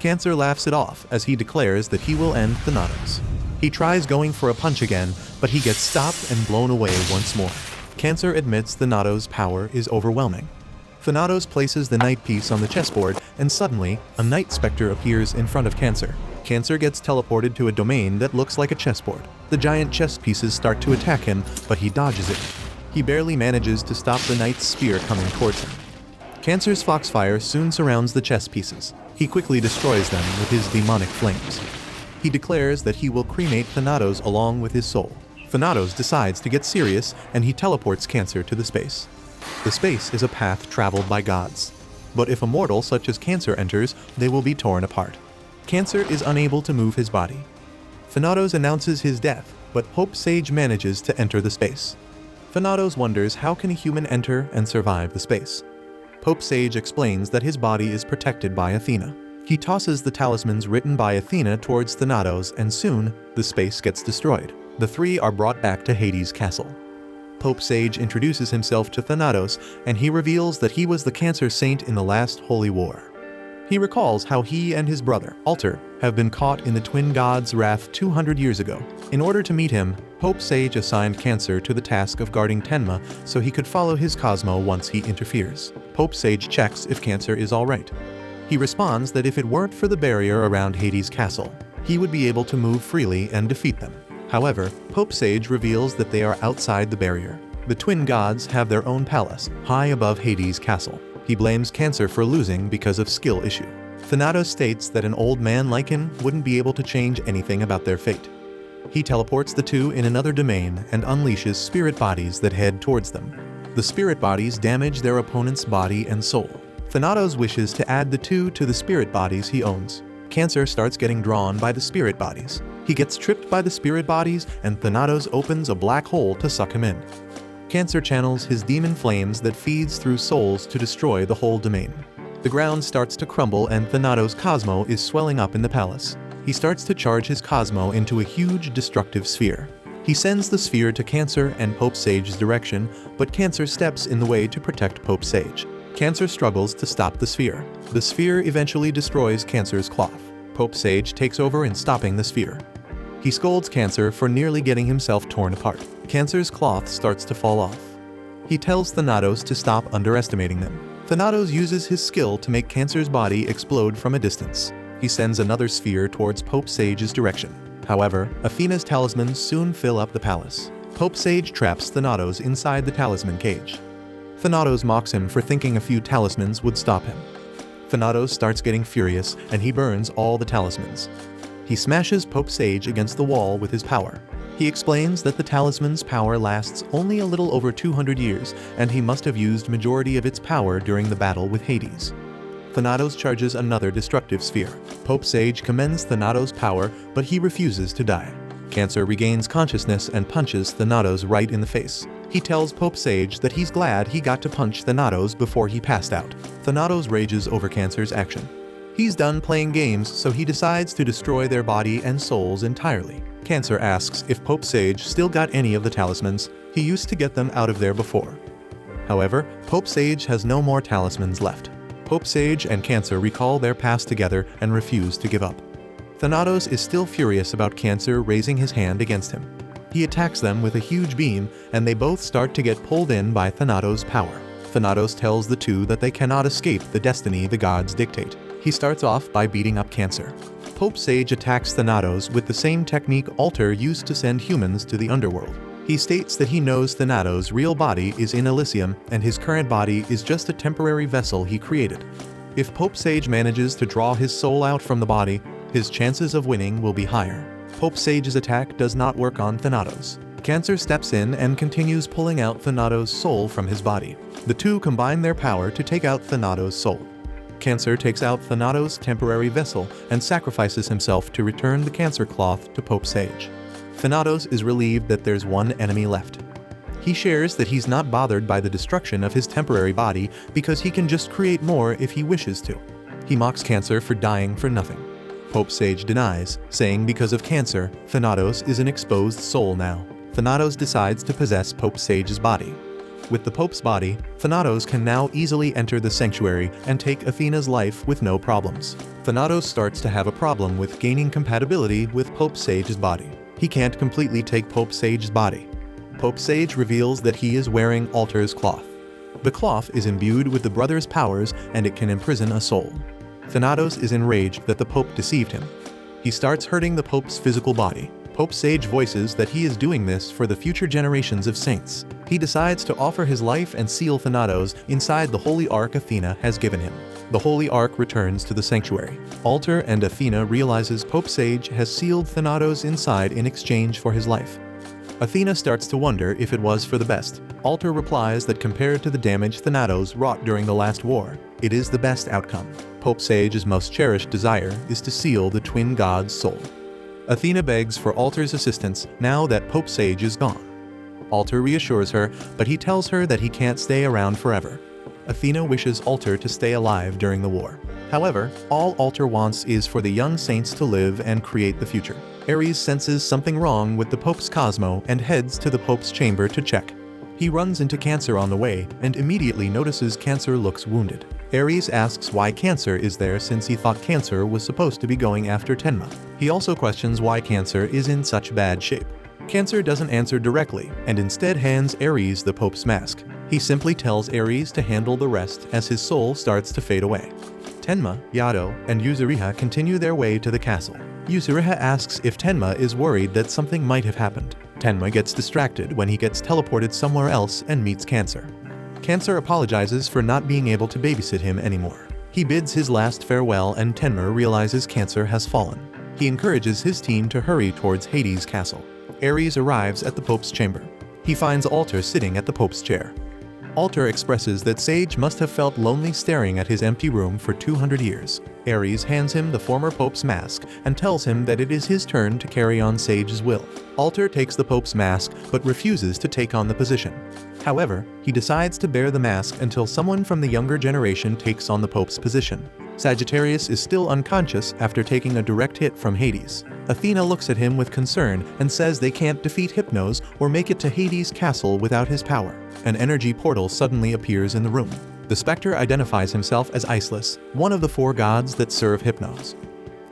Cancer laughs it off as he declares that he will end Thanatos. He tries going for a punch again, but he gets stopped and blown away once more. Cancer admits Thanatos' power is overwhelming. Thanatos places the knight piece on the chessboard, and suddenly, a night specter appears in front of Cancer. Cancer gets teleported to a domain that looks like a chessboard. The giant chess pieces start to attack him, but he dodges it. He barely manages to stop the knight's spear coming towards him. Cancer's foxfire soon surrounds the chess pieces. He quickly destroys them with his demonic flames. He declares that he will cremate Thanatos along with his soul. Thanatos decides to get serious and he teleports Cancer to the space. The space is a path traveled by gods. But if a mortal such as Cancer enters, they will be torn apart. Cancer is unable to move his body. Thanatos announces his death, but Pope Sage manages to enter the space. Thanatos wonders how can a human enter and survive the space. Pope Sage explains that his body is protected by Athena. He tosses the talismans written by Athena towards Thanatos and soon, the space gets destroyed. The three are brought back to Hades' castle. Pope Sage introduces himself to Thanatos and he reveals that he was the Cancer Saint in the last Holy War. He recalls how he and his brother, Alter, have been caught in the twin gods' wrath 200 years ago. In order to meet him, Pope Sage assigned Cancer to the task of guarding Tenma so he could follow his Cosmo once he interferes. Pope Sage checks if Cancer is alright. He responds that if it weren't for the barrier around Hades' castle, he would be able to move freely and defeat them. However, Pope Sage reveals that they are outside the barrier. The twin gods have their own palace, high above Hades' castle. He blames Cancer for losing because of skill issue. Thanatos states that an old man like him wouldn't be able to change anything about their fate. He teleports the two in another domain and unleashes spirit bodies that head towards them. The spirit bodies damage their opponent's body and soul. Thanatos wishes to add the two to the spirit bodies he owns. Cancer starts getting drawn by the spirit bodies. He gets tripped by the spirit bodies and Thanatos opens a black hole to suck him in. Cancer channels his demon flames that feeds through souls to destroy the whole domain. The ground starts to crumble and Thanatos' Cosmo is swelling up in the palace. He starts to charge his Cosmo into a huge destructive sphere. He sends the sphere to Cancer and Pope Sage's direction, but Cancer steps in the way to protect Pope Sage. Cancer struggles to stop the sphere. The sphere eventually destroys Cancer's cloth. Pope Sage takes over in stopping the sphere. He scolds Cancer for nearly getting himself torn apart. Cancer's cloth starts to fall off. He tells Thanatos to stop underestimating them. Thanatos uses his skill to make Cancer's body explode from a distance. He sends another sphere towards Pope Sage's direction. However, Athena's talismans soon fill up the palace. Pope Sage traps Thanatos inside the talisman cage. Thanatos mocks him for thinking a few talismans would stop him. Thanatos starts getting furious and he burns all the talismans. He smashes Pope Sage against the wall with his power. He explains that the talisman's power lasts only a little over 200 years and he must have used majority of its power during the battle with Hades. Thanatos charges another destructive sphere. Pope Sage commends Thanatos' power, but he refuses to die. Cancer regains consciousness and punches Thanatos right in the face. He tells Pope Sage that he's glad he got to punch Thanatos before he passed out. Thanatos rages over Cancer's action. He's done playing games, so he decides to destroy their body and souls entirely. Cancer asks if Pope Sage still got any of the talismans. He used to get them out of there before. However, Pope Sage has no more talismans left. Pope Sage and Cancer recall their past together and refuse to give up. Thanatos is still furious about Cancer raising his hand against him. He attacks them with a huge beam, and they both start to get pulled in by Thanatos' power. Thanatos tells the two that they cannot escape the destiny the gods dictate. He starts off by beating up Cancer. Pope Sage attacks Thanatos with the same technique Alter used to send humans to the underworld. He states that he knows Thanatos' real body is in Elysium and his current body is just a temporary vessel he created. If Pope Sage manages to draw his soul out from the body, his chances of winning will be higher. Pope Sage's attack does not work on Thanatos. Cancer steps in and continues pulling out Thanatos' soul from his body. The two combine their power to take out Thanatos' soul. Cancer takes out Thanatos' temporary vessel and sacrifices himself to return the Cancer cloth to Pope Sage. Thanatos is relieved that there's one enemy left. He shares that he's not bothered by the destruction of his temporary body because he can just create more if he wishes to. He mocks Cancer for dying for nothing. Pope Sage denies, saying because of Cancer, Thanatos is an exposed soul now. Thanatos decides to possess Pope Sage's body. With the Pope's body, Thanatos can now easily enter the sanctuary and take Athena's life with no problems. Thanatos starts to have a problem with gaining compatibility with Pope Sage's body. He can't completely take Pope Sage's body. Pope Sage reveals that he is wearing Alter's cloth. The cloth is imbued with the brother's powers and it can imprison a soul. Thanatos is enraged that the Pope deceived him. He starts hurting the Pope's physical body. Pope Sage voices that he is doing this for the future generations of saints. He decides to offer his life and seal Thanatos inside the holy ark Athena has given him. The holy ark returns to the sanctuary. Alter and Athena realizes Pope Sage has sealed Thanatos inside in exchange for his life. Athena starts to wonder if it was for the best. Alter replies that compared to the damage Thanatos wrought during the last war, it is the best outcome. Pope Sage's most cherished desire is to seal the twin gods' soul. Athena begs for Alter's assistance now that Pope Sage is gone. Alter reassures her, but he tells her that he can't stay around forever. Athena wishes Alter to stay alive during the war. However, all Alter wants is for the young saints to live and create the future. Ares senses something wrong with the Pope's Cosmo and heads to the Pope's chamber to check. He runs into Cancer on the way and immediately notices Cancer looks wounded. Ares asks why Cancer is there since he thought Cancer was supposed to be going after Tenma. He also questions why Cancer is in such bad shape. Cancer doesn't answer directly and instead hands Ares the Pope's mask. He simply tells Ares to handle the rest as his soul starts to fade away. Tenma, Yado, and Yuzuriha continue their way to the castle. Yuzuriha asks if Tenma is worried that something might have happened. Tenma gets distracted when he gets teleported somewhere else and meets Cancer. Cancer apologizes for not being able to babysit him anymore. He bids his last farewell and Tenma realizes Cancer has fallen. He encourages his team to hurry towards Hades' castle. Ares arrives at the Pope's chamber. He finds Alter sitting at the Pope's chair. Alter expresses that Sage must have felt lonely staring at his empty room for 200 years. Ares hands him the former Pope's mask and tells him that it is his turn to carry on Sage's will. Alter takes the Pope's mask but refuses to take on the position. However, he decides to bear the mask until someone from the younger generation takes on the Pope's position. Sagittarius is still unconscious after taking a direct hit from Hades. Athena looks at him with concern and says they can't defeat Hypnos or make it to Hades' castle without his power. An energy portal suddenly appears in the room. The Spectre identifies himself as Iceless, one of the 4 gods that serve Hypnos.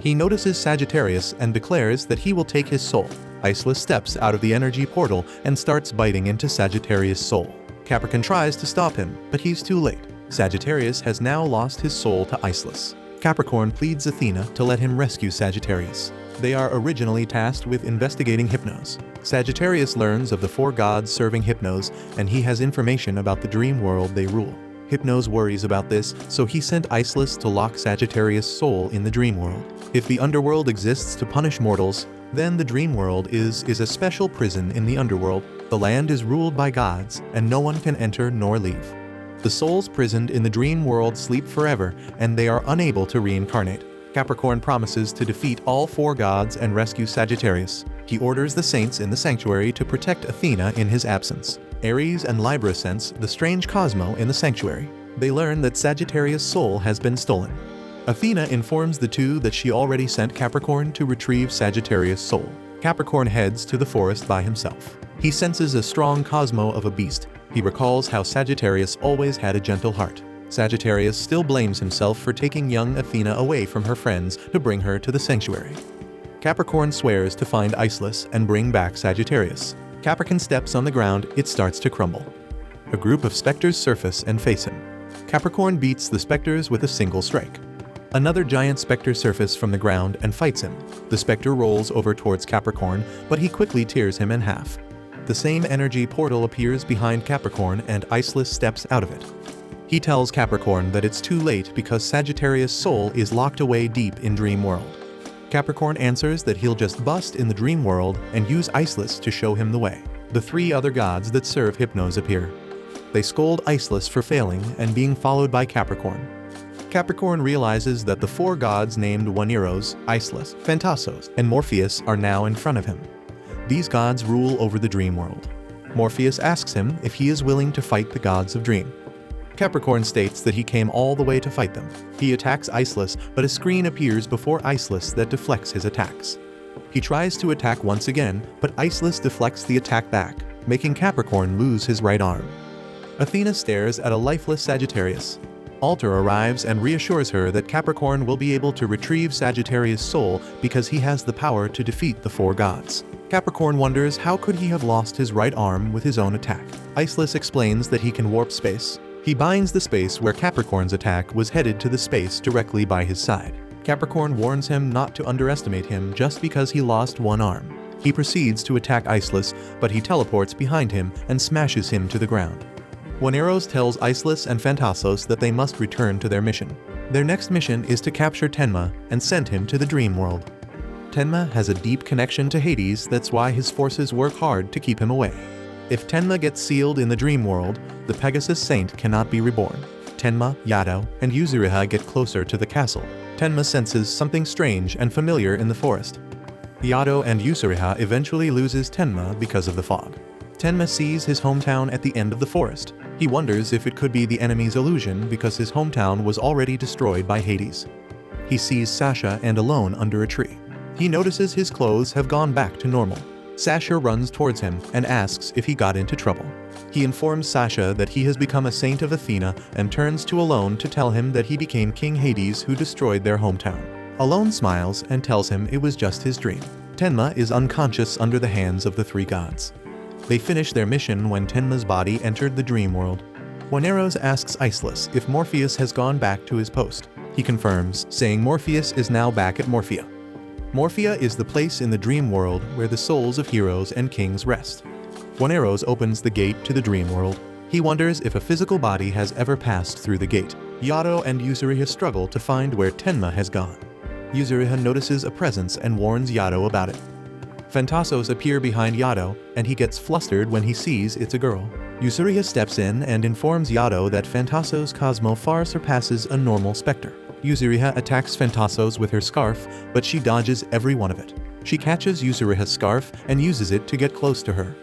He notices Sagittarius and declares that he will take his soul. Iceless steps out of the energy portal and starts biting into Sagittarius' soul. Capricorn tries to stop him, but he's too late. Sagittarius has now lost his soul to Iceless. Capricorn pleads Athena to let him rescue Sagittarius. They are originally tasked with investigating Hypnos. Sagittarius learns of the 4 gods serving Hypnos, and he has information about the dream world they rule. Hypnos worries about this, so he sent Iceless to lock Sagittarius' soul in the dream world. If the underworld exists to punish mortals, then the dream world is a special prison in the underworld. The land is ruled by gods, and no one can enter nor leave. The souls prisoned in the dream world sleep forever, and they are unable to reincarnate. Capricorn promises to defeat all 4 gods and rescue Sagittarius. He orders the saints in the sanctuary to protect Athena in his absence. Ares and Libra sense the strange Cosmo in the sanctuary. They learn that Sagittarius' soul has been stolen. Athena informs the two that she already sent Capricorn to retrieve Sagittarius' soul. Capricorn heads to the forest by himself. He senses a strong Cosmo of a beast. He recalls how Sagittarius always had a gentle heart. Sagittarius still blames himself for taking young Athena away from her friends to bring her to the sanctuary. Capricorn swears to find Iceless and bring back Sagittarius. Capricorn steps on the ground, it starts to crumble. A group of specters surface and face him. Capricorn beats the specters with a single strike. Another giant specter surfaces from the ground and fights him. The specter rolls over towards Capricorn, but he quickly tears him in half. The same energy portal appears behind Capricorn and Iceless steps out of it. He tells Capricorn that it's too late because Sagittarius' soul is locked away deep in Dream World. Capricorn answers that he'll just bust in the Dream World and use Iceless to show him the way. The 3 other gods that serve Hypnos appear. They scold Iceless for failing and being followed by Capricorn. Capricorn realizes that the 4 gods named Oneros, Iceless, Phantasos, and Morpheus are now in front of him. These gods rule over the dream world. Morpheus asks him if he is willing to fight the gods of dream. Capricorn states that he came all the way to fight them. He attacks Iceless, but a screen appears before Iceless that deflects his attacks. He tries to attack once again, but Iceless deflects the attack back, making Capricorn lose his right arm. Athena stares at a lifeless Sagittarius. Alter arrives and reassures her that Capricorn will be able to retrieve Sagittarius' soul because he has the power to defeat the 4 gods. Capricorn wonders how could he have lost his right arm with his own attack. Iceless explains that he can warp space. He binds the space where Capricorn's attack was headed to the space directly by his side. Capricorn warns him not to underestimate him just because he lost one arm. He proceeds to attack Iceless, but he teleports behind him and smashes him to the ground. Oneros tells Iceless and Phantasos that they must return to their mission. Their next mission is to capture Tenma and send him to the dream world. Tenma has a deep connection to Hades, that's why his forces work hard to keep him away. If Tenma gets sealed in the dream world, the Pegasus Saint cannot be reborn. Tenma, Yato, and Yuzuriha get closer to the castle. Tenma senses something strange and familiar in the forest. Yato and Yuzuriha eventually loses Tenma because of the fog. Tenma sees his hometown at the end of the forest. He wonders if it could be the enemy's illusion because his hometown was already destroyed by Hades. He sees Sasha and alone under a tree. He notices his clothes have gone back to normal. Sasha runs towards him and asks if he got into trouble. He informs Sasha that he has become a saint of Athena and turns to Alone to tell him that he became King Hades who destroyed their hometown. Alone smiles and tells him it was just his dream. Tenma is unconscious under the hands of the three gods. They finish their mission when Tenma's body entered the dream world. Juaneros asks Iceless if Morpheus has gone back to his post. He confirms, saying Morpheus is now back at Morphia. Morphia is the place in the dream world where the souls of heroes and kings rest. Juaneros opens the gate to the dream world. He wonders if a physical body has ever passed through the gate. Yato and Yuzuriha struggle to find where Tenma has gone. Yuzuriha notices a presence and warns Yato about it. Phantasos appear behind Yato, and he gets flustered when he sees it's a girl. Yuzuriha steps in and informs Yato that Phantasos' Cosmo far surpasses a normal specter. Yuzuriha attacks Phantasos with her scarf, but she dodges every one of it. She catches Yuzuriha's scarf and uses it to get close to her.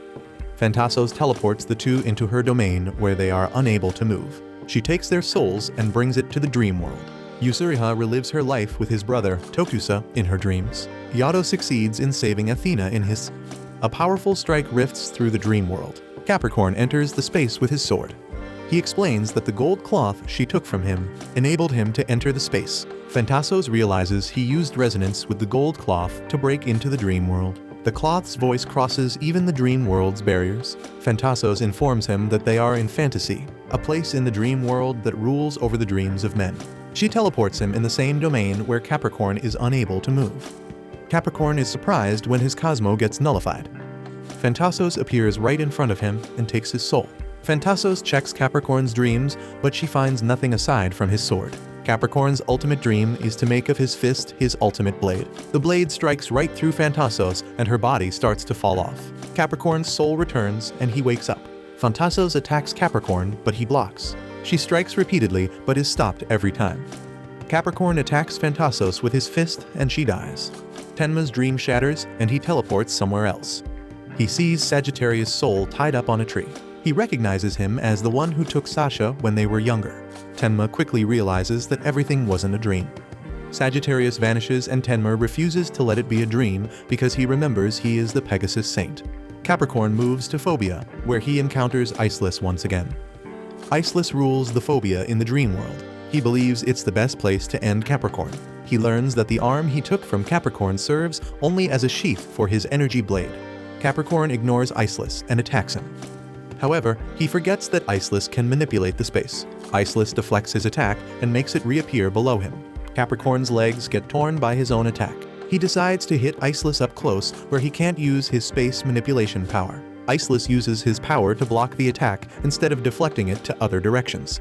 Phantasos teleports the two into her domain where they are unable to move. She takes their souls and brings it to the dream world. Yuzuriha relives her life with his brother, Tokusa, in her dreams. Yato succeeds in saving Athena in his. A powerful strike rifts through the dream world. Capricorn enters the space with his sword. He explains that the gold cloth she took from him enabled him to enter the space. Phantasos realizes he used resonance with the gold cloth to break into the dream world. The cloth's voice crosses even the dream world's barriers. Phantasos informs him that they are in Fantasy, a place in the dream world that rules over the dreams of men. She teleports him in the same domain where Capricorn is unable to move. Capricorn is surprised when his Cosmo gets nullified. Phantasos appears right in front of him and takes his soul. Phantasos checks Capricorn's dreams, but she finds nothing aside from his sword. Capricorn's ultimate dream is to make of his fist his ultimate blade. The blade strikes right through Phantasos and her body starts to fall off. Capricorn's soul returns and he wakes up. Phantasos attacks Capricorn, but he blocks. She strikes repeatedly, but is stopped every time. Capricorn attacks Phantasos with his fist and she dies. Tenma's dream shatters and he teleports somewhere else. He sees Sagittarius' soul tied up on a tree. He recognizes him as the one who took Sasha when they were younger. Tenma quickly realizes that everything wasn't a dream. Sagittarius vanishes and Tenma refuses to let it be a dream because he remembers he is the Pegasus Saint. Capricorn moves to Phobia, where he encounters Iceless once again. Iceless rules the Phobia in the dream world. He believes it's the best place to end Capricorn. He learns that the arm he took from Capricorn serves only as a sheath for his energy blade. Capricorn ignores Iceless and attacks him. However, he forgets that Iceless can manipulate the space. Iceless deflects his attack and makes it reappear below him. Capricorn's legs get torn by his own attack. He decides to hit Iceless up close where he can't use his space manipulation power. Iceless uses his power to block the attack instead of deflecting it to other directions.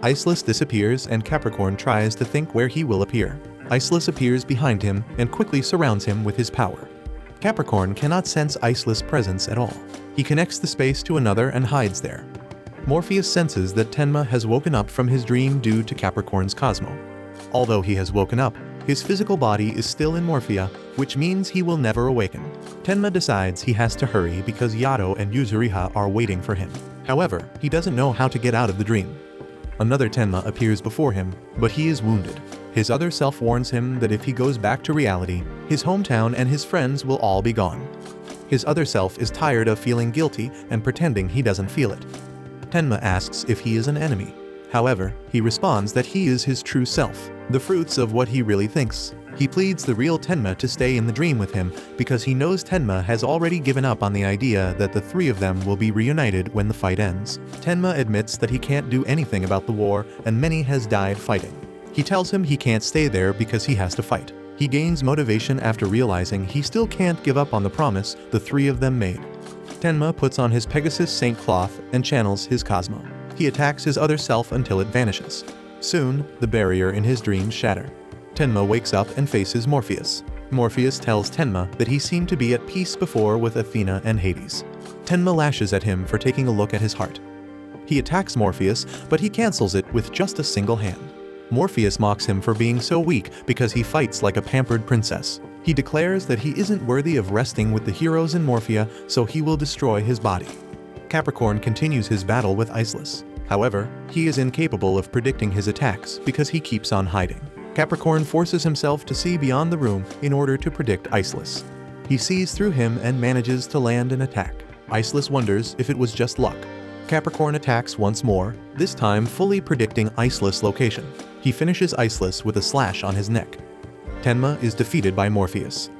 Iceless disappears and Capricorn tries to think where he will appear. Iceless appears behind him and quickly surrounds him with his power. Capricorn cannot sense Iceless' presence at all. He connects the space to another and hides there. Morpheus senses that Tenma has woken up from his dream due to Capricorn's Cosmo. Although he has woken up, his physical body is still in Morphia, which means he will never awaken. Tenma decides he has to hurry because Yato and Yuzuriha are waiting for him. However, he doesn't know how to get out of the dream. Another Tenma appears before him, but he is wounded. His other self warns him that if he goes back to reality, his hometown and his friends will all be gone. His other self is tired of feeling guilty and pretending he doesn't feel it. Tenma asks if he is an enemy. However, he responds that he is his true self, the fruits of what he really thinks. He pleads the real Tenma to stay in the dream with him because he knows Tenma has already given up on the idea that the three of them will be reunited when the fight ends. Tenma admits that he can't do anything about the war and many has died fighting. He tells him he can't stay there because he has to fight. He gains motivation after realizing he still can't give up on the promise the three of them made. Tenma puts on his Pegasus Saint cloth and channels his Cosmo. He attacks his other self until it vanishes. Soon, the barrier in his dreams shatter. Tenma wakes up and faces Morpheus. Morpheus tells Tenma that he seemed to be at peace before with Athena and Hades. Tenma lashes at him for taking a look at his heart. He attacks Morpheus, but he cancels it with just a single hand. Morpheus mocks him for being so weak because he fights like a pampered princess. He declares that he isn't worthy of resting with the heroes in Morphia, so he will destroy his body. Capricorn continues his battle with Iceless. However, he is incapable of predicting his attacks because he keeps on hiding. Capricorn forces himself to see beyond the room in order to predict Iceless. He sees through him and manages to land an attack. Iceless wonders if it was just luck. Capricorn attacks once more, this time fully predicting Iceless' location. He finishes Iceless with a slash on his neck. Tenma is defeated by Morpheus.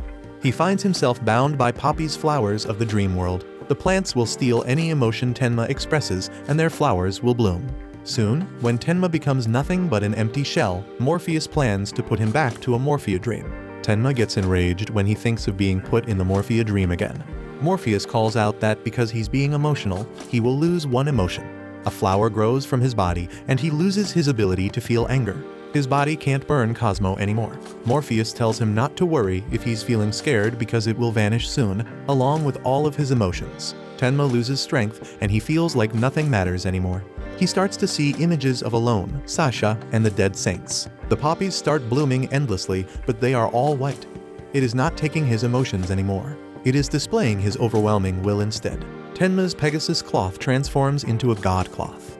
He finds himself bound by Poppy's flowers of the dream world. The plants will steal any emotion Tenma expresses, and their flowers will bloom. Soon, when Tenma becomes nothing but an empty shell, Morpheus plans to put him back to a Morphia dream. Tenma gets enraged when he thinks of being put in the Morphia dream again. Morpheus calls out that because he's being emotional, he will lose one emotion. A flower grows from his body, and he loses his ability to feel anger. His body can't burn Cosmo anymore. Morpheus tells him not to worry if he's feeling scared because it will vanish soon, along with all of his emotions. Tenma loses strength, and he feels like nothing matters anymore. He starts to see images of Alone, Sasha, and the dead saints. The poppies start blooming endlessly, but they are all white. It is not taking his emotions anymore. It is displaying his overwhelming will instead. Tenma's Pegasus cloth transforms into a god cloth.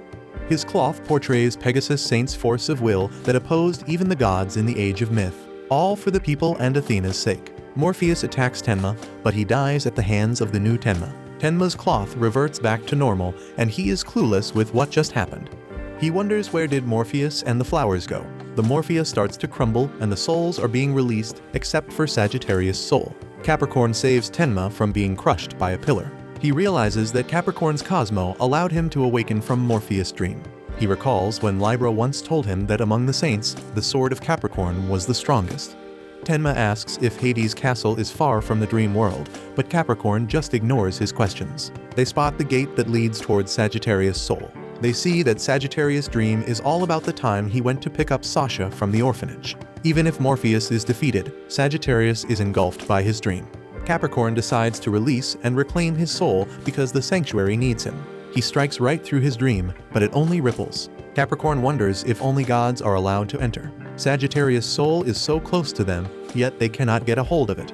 His cloth portrays Pegasus Saint's force of will that opposed even the gods in the Age of Myth, all for the people and Athena's sake. Morpheus attacks Tenma, but he dies at the hands of the new Tenma. Tenma's cloth reverts back to normal, and he is clueless with what just happened. He wonders where did Morpheus and the flowers go. The Morphia starts to crumble, and the souls are being released except for Sagittarius' soul. Capricorn saves Tenma from being crushed by a pillar. He realizes that Capricorn's Cosmo allowed him to awaken from Morpheus' dream. He recalls when Libra once told him that among the saints, the sword of Capricorn was the strongest. Tenma asks if Hades' castle is far from the dream world, but Capricorn just ignores his questions. They spot the gate that leads towards Sagittarius' soul. They see that Sagittarius' dream is all about the time he went to pick up Sasha from the orphanage. Even if Morpheus is defeated, Sagittarius is engulfed by his dream. Capricorn decides to release and reclaim his soul because the sanctuary needs him. He strikes right through his dream, but it only ripples. Capricorn wonders if only gods are allowed to enter. Sagittarius' soul is so close to them, yet they cannot get a hold of it.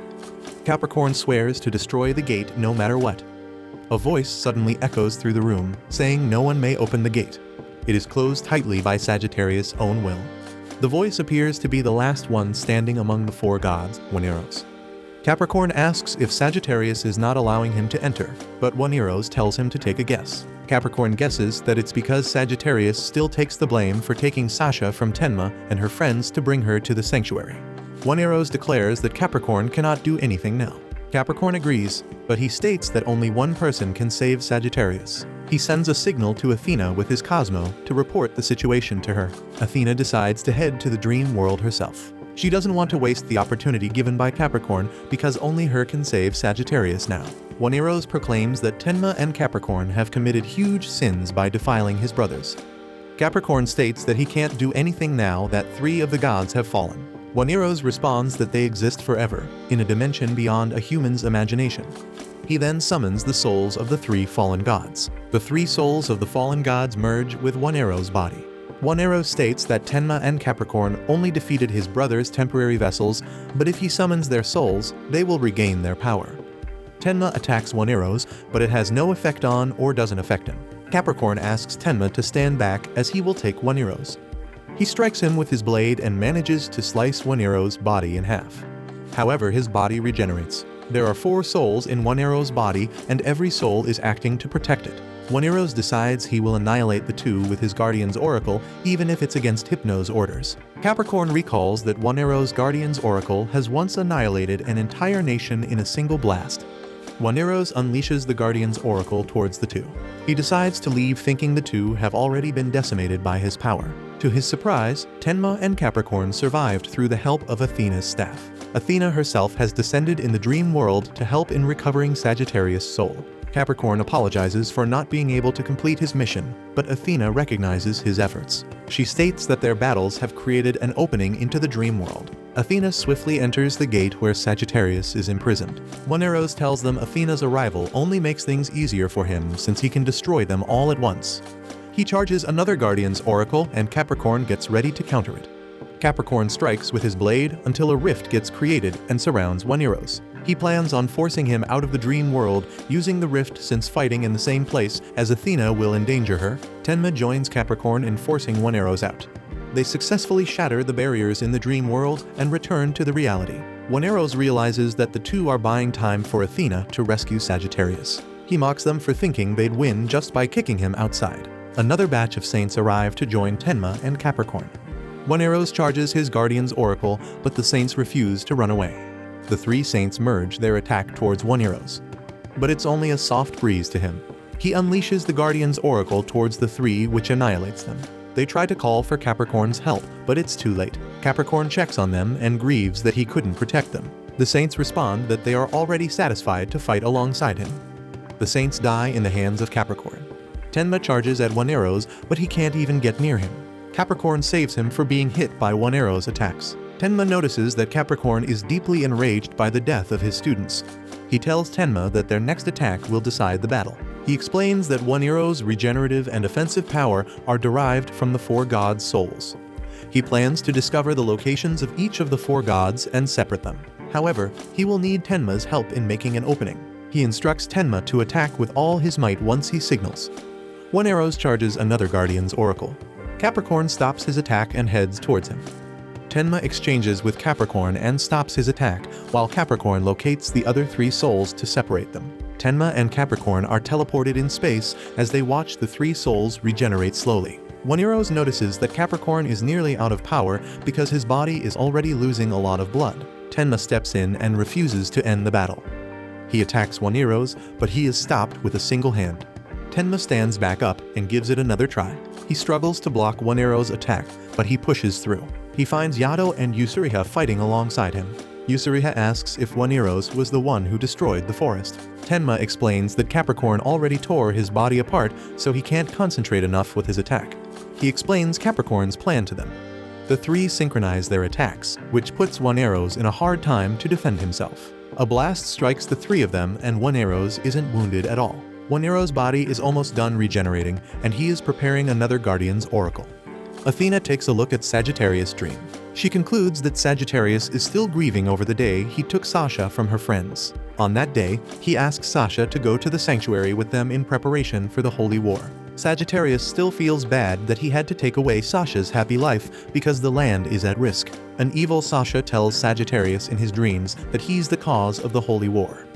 Capricorn swears to destroy the gate no matter what. A voice suddenly echoes through the room, saying no one may open the gate. It is closed tightly by Sagittarius' own will. The voice appears to be the last one standing among the four gods, Juaneros. Capricorn asks if Sagittarius is not allowing him to enter, but Juaneros tells him to take a guess. Capricorn guesses that it's because Sagittarius still takes the blame for taking Sasha from Tenma and her friends to bring her to the sanctuary. Juaneros declares that Capricorn cannot do anything now. Capricorn agrees, but he states that only one person can save Sagittarius. He sends a signal to Athena with his Cosmo to report the situation to her. Athena decides to head to the dream world herself. She doesn't want to waste the opportunity given by Capricorn because only her can save Sagittarius now. Juaneros proclaims that Tenma and Capricorn have committed huge sins by defiling his brothers. Capricorn states that he can't do anything now that three of the gods have fallen. Juaneros responds that they exist forever, in a dimension beyond a human's imagination. He then summons the souls of the three fallen gods. The three souls of the fallen gods merge with Juaneros' body. Juaneros states that Tenma and Capricorn only defeated his brother's temporary vessels, but if he summons their souls, they will regain their power. Tenma attacks Juaneros, but it has no effect on or doesn't affect him. Capricorn asks Tenma to stand back as he will take Juaneros. He strikes him with his blade and manages to slice Juaneros' body in half. However, his body regenerates. There are 4 souls in Juaneros' body, and every soul is acting to protect it. Juaneros decides he will annihilate the two with his Guardian's Oracle, even if it's against Hypno's orders. Capricorn recalls that Juaneros' Guardian's Oracle has once annihilated an entire nation in a single blast. Juaneros unleashes the Guardian's Oracle towards the two. He decides to leave thinking the two have already been decimated by his power. To his surprise, Tenma and Capricorn survived through the help of Athena's staff. Athena herself has descended in the dream world to help in recovering Sagittarius' soul. Capricorn apologizes for not being able to complete his mission, but Athena recognizes his efforts. She states that their battles have created an opening into the dream world. Athena swiftly enters the gate where Sagittarius is imprisoned. Oneros tells them Athena's arrival only makes things easier for him since he can destroy them all at once. He charges another Guardian's oracle and Capricorn gets ready to counter it. Capricorn strikes with his blade until a rift gets created and surrounds Oneros. He plans on forcing him out of the dream world using the rift since fighting in the same place as Athena will endanger her. Tenma joins Capricorn in forcing Oneros out. They successfully shatter the barriers in the dream world and return to the reality. Oneros realizes that the two are buying time for Athena to rescue Sagittarius. He mocks them for thinking they'd win just by kicking him outside. Another batch of saints arrive to join Tenma and Capricorn. Oneros charges his Guardian's oracle, but the saints refuse to run away. The three saints merge their attack towards Oneros. But it's only a soft breeze to him. He unleashes the Guardian's oracle towards the three, which annihilates them. They try to call for Capricorn's help, but it's too late. Capricorn checks on them and grieves that he couldn't protect them. The saints respond that they are already satisfied to fight alongside him. The saints die in the hands of Capricorn. Tenma charges at Oneros, but he can't even get near him. Capricorn saves him for being hit by Oneros' attacks. Tenma notices that Capricorn is deeply enraged by the death of his students. He tells Tenma that their next attack will decide the battle. He explains that Oneros' regenerative and offensive power are derived from the four gods' souls. He plans to discover the locations of each of the four gods and separate them. However, he will need Tenma's help in making an opening. He instructs Tenma to attack with all his might once he signals. Oneros charges another Guardian's oracle. Capricorn stops his attack and heads towards him. Tenma exchanges with Capricorn and stops his attack, while Capricorn locates the other three souls to separate them. Tenma and Capricorn are teleported in space as they watch the three souls regenerate slowly. Oneros notices that Capricorn is nearly out of power because his body is already losing a lot of blood. Tenma steps in and refuses to end the battle. He attacks Oneros, but he is stopped with a single hand. Tenma stands back up and gives it another try. He struggles to block Oneros' attack, but he pushes through. He finds Yado and Usuriha fighting alongside him. Usuriha asks if Oneros was the one who destroyed the forest. Tenma explains that Capricorn already tore his body apart, so he can't concentrate enough with his attack. He explains Capricorn's plan to them. The three synchronize their attacks, which puts Oneros in a hard time to defend himself. A blast strikes the three of them and Oneros isn't wounded at all. Oneros' body is almost done regenerating, and he is preparing another Guardian's oracle. Athena takes a look at Sagittarius' dream. She concludes that Sagittarius is still grieving over the day he took Sasha from her friends. On that day, he asks Sasha to go to the sanctuary with them in preparation for the Holy War. Sagittarius still feels bad that he had to take away Sasha's happy life because the land is at risk. An evil Sasha tells Sagittarius in his dreams that he's the cause of the Holy War.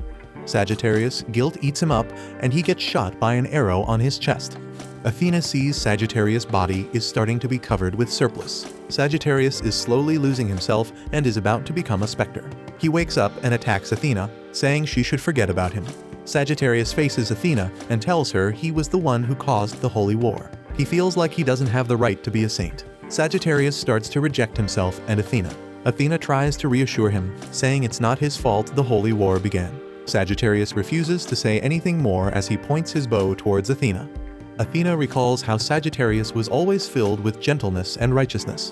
Sagittarius' guilt eats him up, and he gets shot by an arrow on his chest. Athena sees Sagittarius' body is starting to be covered with surplus. Sagittarius is slowly losing himself and is about to become a specter. He wakes up and attacks Athena, saying she should forget about him. Sagittarius faces Athena and tells her he was the one who caused the Holy War. He feels like he doesn't have the right to be a saint. Sagittarius starts to reject himself and Athena. Athena tries to reassure him, saying it's not his fault the Holy War began. Sagittarius refuses to say anything more as he points his bow towards Athena. Athena recalls how Sagittarius was always filled with gentleness and righteousness.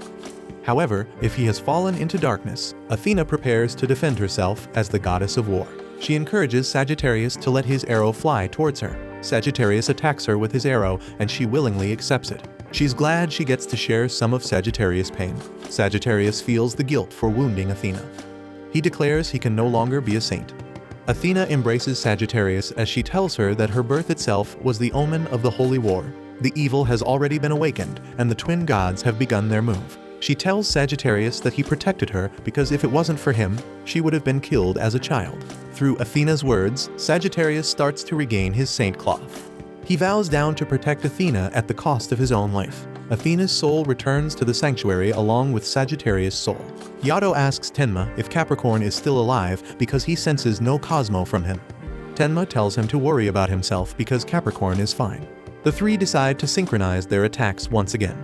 However, if he has fallen into darkness, Athena prepares to defend herself as the goddess of war. She encourages Sagittarius to let his arrow fly towards her. Sagittarius attacks her with his arrow, and she willingly accepts it. She's glad she gets to share some of Sagittarius' pain. Sagittarius feels the guilt for wounding Athena. He declares he can no longer be a saint. Athena embraces Sagittarius as she tells her that her birth itself was the omen of the Holy War. The evil has already been awakened, and the twin gods have begun their move. She tells Sagittarius that he protected her because if it wasn't for him, she would have been killed as a child. Through Athena's words, Sagittarius starts to regain his saint cloth. He vows down to protect Athena at the cost of his own life. Athena's soul returns to the sanctuary along with Sagittarius' soul. Yado asks Tenma if Capricorn is still alive because he senses no Cosmo from him. Tenma tells him to worry about himself because Capricorn is fine. The three decide to synchronize their attacks once again.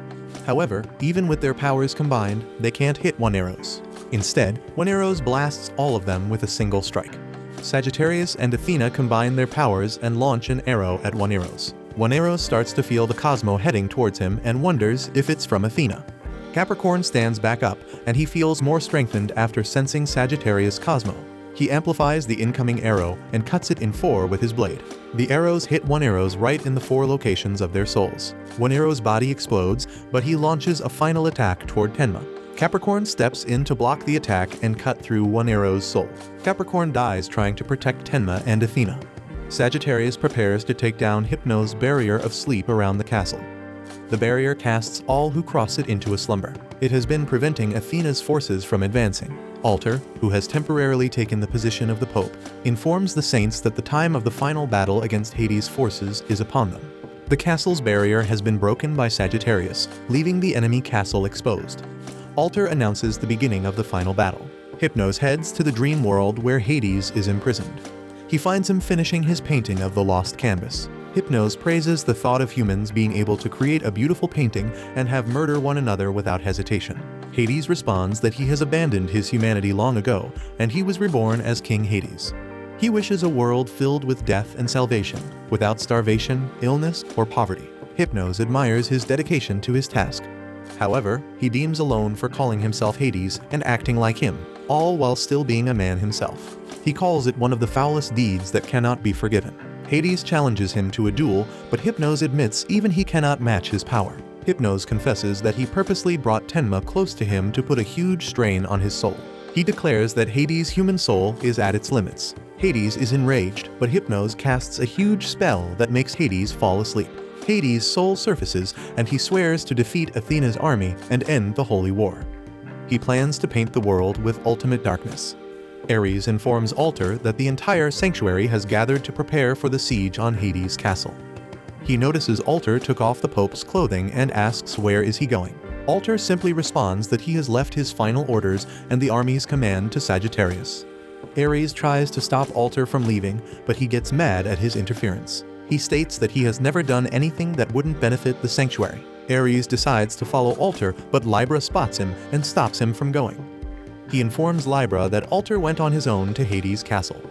However, even with their powers combined, they can't hit Oneros. Instead, Oneros blasts all of them with a single strike. Sagittarius and Athena combine their powers and launch an arrow at Oneros. Oneros starts to feel the Cosmo heading towards him and wonders if it's from Athena. Capricorn stands back up, and he feels more strengthened after sensing Sagittarius' Cosmo. He amplifies the incoming arrow and cuts it in 4 with his blade. The arrows hit Oneros right in the 4 locations of their souls. Oneros' body explodes, but he launches a final attack toward Tenma. Capricorn steps in to block the attack and cut through Oneros' soul. Capricorn dies trying to protect Tenma and Athena. Sagittarius prepares to take down Hypno's barrier of sleep around the castle. The barrier casts all who cross it into a slumber. It has been preventing Athena's forces from advancing. Alter, who has temporarily taken the position of the Pope, informs the saints that the time of the final battle against Hades' forces is upon them. The castle's barrier has been broken by Sagittarius, leaving the enemy castle exposed. Alter announces the beginning of the final battle. Hypnos heads to the dream world where Hades is imprisoned. He finds him finishing his painting of the lost canvas. Hypnos praises the thought of humans being able to create a beautiful painting and have murder one another without hesitation. Hades responds that he has abandoned his humanity long ago, and he was reborn as King Hades. He wishes a world filled with death and salvation, without starvation, illness, or poverty. Hypnos admires his dedication to his task. However, he deems alone for calling himself Hades and acting like him, all while still being a man himself. He calls it one of the foulest deeds that cannot be forgiven. Hades challenges him to a duel, but Hypnos admits even he cannot match his power. Hypnos confesses that he purposely brought Tenma close to him to put a huge strain on his soul. He declares that Hades' human soul is at its limits. Hades is enraged, but Hypnos casts a huge spell that makes Hades fall asleep. Hades' soul surfaces, and he swears to defeat Athena's army and end the holy war. He plans to paint the world with ultimate darkness. Ares informs Alter that the entire sanctuary has gathered to prepare for the siege on Hades' castle. He notices Alter took off the Pope's clothing and asks where is he going. Alter simply responds that he has left his final orders and the army's command to Sagittarius. Ares tries to stop Alter from leaving, but he gets mad at his interference. He states that he has never done anything that wouldn't benefit the sanctuary. Ares decides to follow Alter, but Libra spots him and stops him from going. He informs Libra that Alter went on his own to Hades' castle.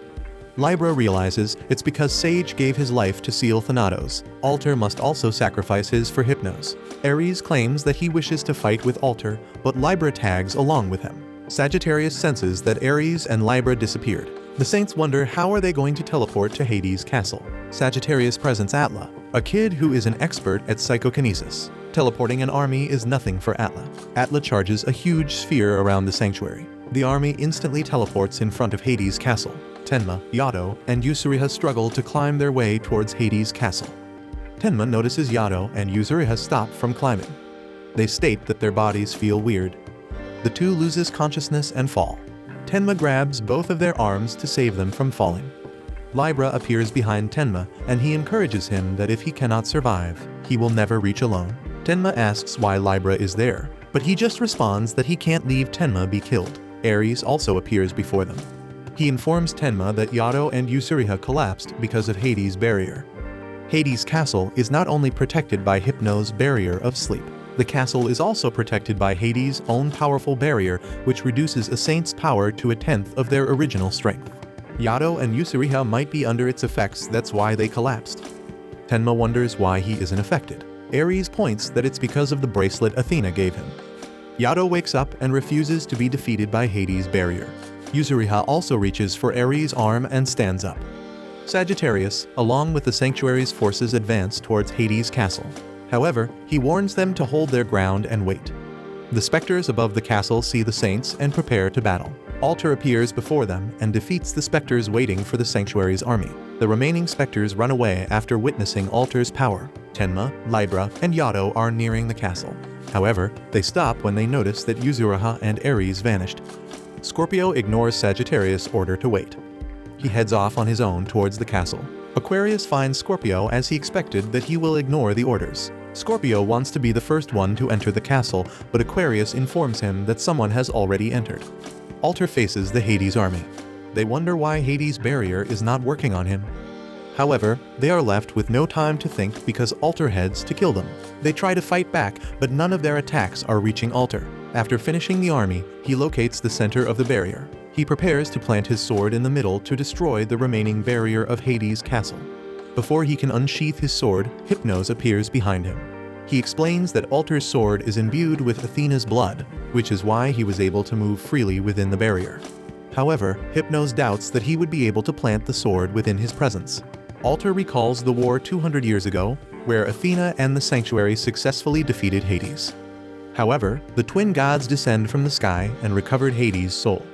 Libra realizes it's because Sage gave his life to seal Thanatos. Alter must also sacrifice his for Hypnos. Ares claims that he wishes to fight with Alter, but Libra tags along with him. Sagittarius senses that Ares and Libra disappeared. The saints wonder how are they going to teleport to Hades' castle. Sagittarius presents Atla, a kid who is an expert at psychokinesis. Teleporting an army is nothing for Atla. Atla charges a huge sphere around the sanctuary. The army instantly teleports in front of Hades' castle. Tenma, Yato, and Yusuriha struggle to climb their way towards Hades' castle. Tenma notices Yato and Yusuriha stop from climbing. They state that their bodies feel weird. The two loses consciousness and fall. Tenma grabs both of their arms to save them from falling. Libra appears behind Tenma, and he encourages him that if he cannot survive, he will never reach alone. Tenma asks why Libra is there, but he just responds that he can't leave Tenma be killed. Ares also appears before them. He informs Tenma that Yato and Yusuriha collapsed because of Hades' barrier. Hades' castle is not only protected by Hypno's barrier of sleep. The castle is also protected by Hades' own powerful barrier, which reduces a saint's power to 1/10 of their original strength. Yato and Yusuriha might be under its effects, that's why they collapsed. Tenma wonders why he isn't affected. Ares points that it's because of the bracelet Athena gave him. Yato wakes up and refuses to be defeated by Hades' barrier. Yusuriha also reaches for Ares' arm and stands up. Sagittarius, along with the sanctuary's forces, advance towards Hades' castle. However, he warns them to hold their ground and wait. The specters above the castle see the saints and prepare to battle. Alter appears before them and defeats the specters waiting for the sanctuary's army. The remaining specters run away after witnessing Alter's power. Tenma, Libra, and Yato are nearing the castle. However, they stop when they notice that Yusuriha and Ares vanished. Scorpio ignores Sagittarius' order to wait. He heads off on his own towards the castle. Aquarius finds Scorpio as he expected that he will ignore the orders. Scorpio wants to be the first one to enter the castle, but Aquarius informs him that someone has already entered. Alter faces the Hades army. They wonder why Hades' barrier is not working on him. However, they are left with no time to think because Alter heads to kill them. They try to fight back, but none of their attacks are reaching Alter. After finishing the army, he locates the center of the barrier. He prepares to plant his sword in the middle to destroy the remaining barrier of Hades' castle. Before he can unsheath his sword, Hypnos appears behind him. He explains that Alter's sword is imbued with Athena's blood, which is why he was able to move freely within the barrier. However, Hypnos doubts that he would be able to plant the sword within his presence. Alter recalls the war 200 years ago, where Athena and the sanctuary successfully defeated Hades. However, the twin gods descend from the sky and recovered Hades' soul.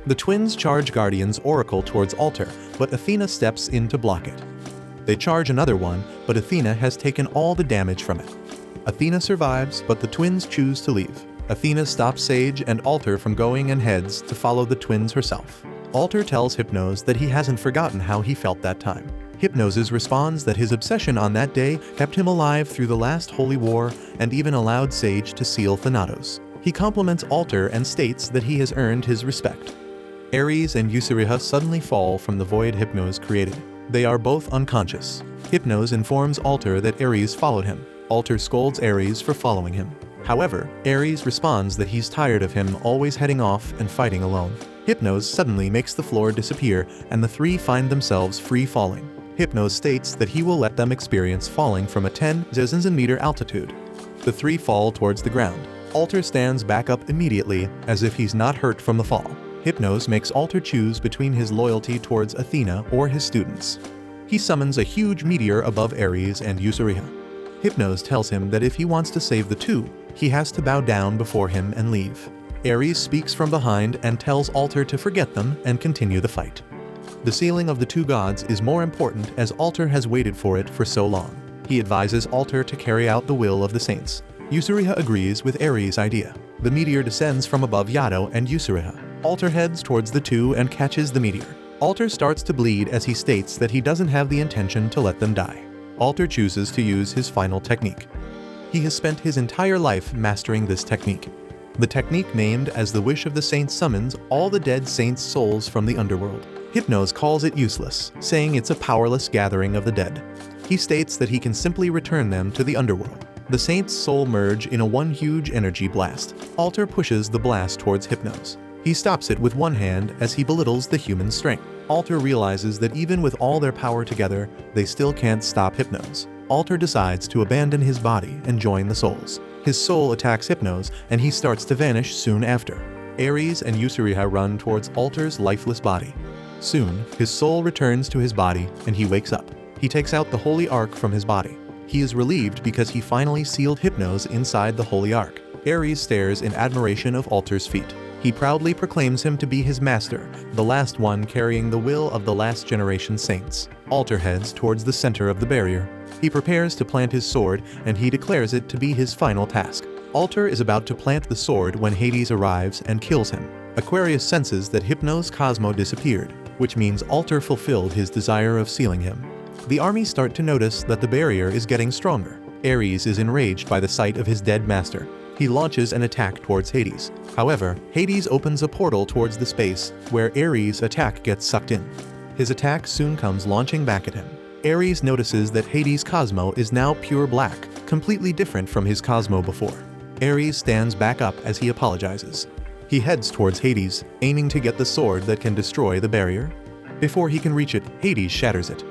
The twins charge Guardian's oracle towards Alter, but Athena steps in to block it. They charge another one, but Athena has taken all the damage from it. Athena survives, but the twins choose to leave. Athena stops Sage and Alter from going and heads to follow the twins herself. Alter tells Hypnos that he hasn't forgotten how he felt that time. Hypnos responds that his obsession on that day kept him alive through the last holy war and even allowed Sage to seal Thanatos. He compliments Alter and states that he has earned his respect. Ares and Euceriha suddenly fall from the void Hypnos created. They are both unconscious. Hypnos informs Alter that Ares followed him. Alter scolds Ares for following him. However, Ares responds that he's tired of him always heading off and fighting alone. Hypnos suddenly makes the floor disappear and the three find themselves free falling. Hypnos states that he will let them experience falling from a 10,000 meter altitude. The three fall towards the ground. Alter stands back up immediately as if he's not hurt from the fall. Hypnos makes Alter choose between his loyalty towards Athena or his students. He summons a huge meteor above Ares and Euceriha. Hypnos tells him that if he wants to save the two, he has to bow down before him and leave. Ares speaks from behind and tells Alter to forget them and continue the fight. The sealing of the two gods is more important as Alter has waited for it for so long. He advises Alter to carry out the will of the saints. Euceriha agrees with Ares' idea. The meteor descends from above Yado and Euceriha. Alter heads towards the two and catches the meteor. Alter starts to bleed as he states that he doesn't have the intention to let them die. Alter chooses to use his final technique. He has spent his entire life mastering this technique. The technique named as the Wish of the Saints summons all the dead saints' souls from the underworld. Hypnos calls it useless, saying it's a powerless gathering of the dead. He states that he can simply return them to the underworld. The saints' soul merge in a one huge energy blast. Alter pushes the blast towards Hypnos. He stops it with one hand as he belittles the human strength. Alter realizes that even with all their power together, they still can't stop Hypnos. Alter decides to abandon his body and join the souls. His soul attacks Hypnos and he starts to vanish soon after. Ares and Euceriha run towards Alter's lifeless body. Soon, his soul returns to his body and he wakes up. He takes out the Holy Ark from his body. He is relieved because he finally sealed Hypnos inside the Holy Ark. Ares stares in admiration of Alter's feat. He proudly proclaims him to be his master, the last one carrying the will of the last generation saints. Alter heads towards the center of the barrier. He prepares to plant his sword and he declares it to be his final task. Alter is about to plant the sword when Hades arrives and kills him. Aquarius senses that Hypnos' Cosmo disappeared, which means Alter fulfilled his desire of sealing him. The army start to notice that the barrier is getting stronger. Ares is enraged by the sight of his dead master. He launches an attack towards Hades. However, Hades opens a portal towards the space where Ares' attack gets sucked in. His attack soon comes launching back at him. Ares notices that Hades' Cosmo is now pure black, completely different from his Cosmo before. Ares stands back up as he apologizes. He heads towards Hades, aiming to get the sword that can destroy the barrier. Before he can reach it, Hades shatters it.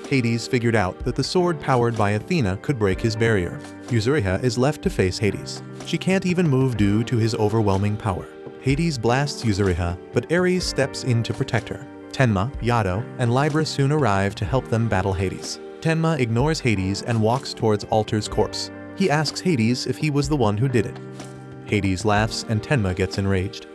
Hades figured out that the sword powered by Athena could break his barrier. Euceriha is left to face Hades. She can't even move due to his overwhelming power. Hades blasts Euceriha, but Ares steps in to protect her. Tenma, Yado, and Libra soon arrive to help them battle Hades. Tenma ignores Hades and walks towards Alter's corpse. He asks Hades if he was the one who did it. Hades laughs and Tenma gets enraged.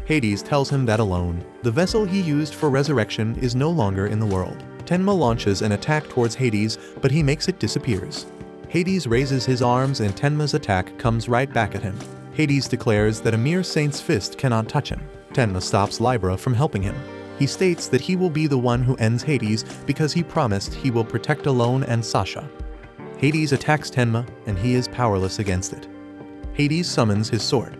Hades tells him that alone, the vessel he used for resurrection is no longer in the world. Tenma launches an attack towards Hades, but he makes it disappears. Hades raises his arms and Tenma's attack comes right back at him. Hades declares that a mere saint's fist cannot touch him. Tenma stops Libra from helping him. He states that he will be the one who ends Hades because he promised he will protect Alone and Sasha. Hades attacks Tenma and he is powerless against it. Hades summons his sword.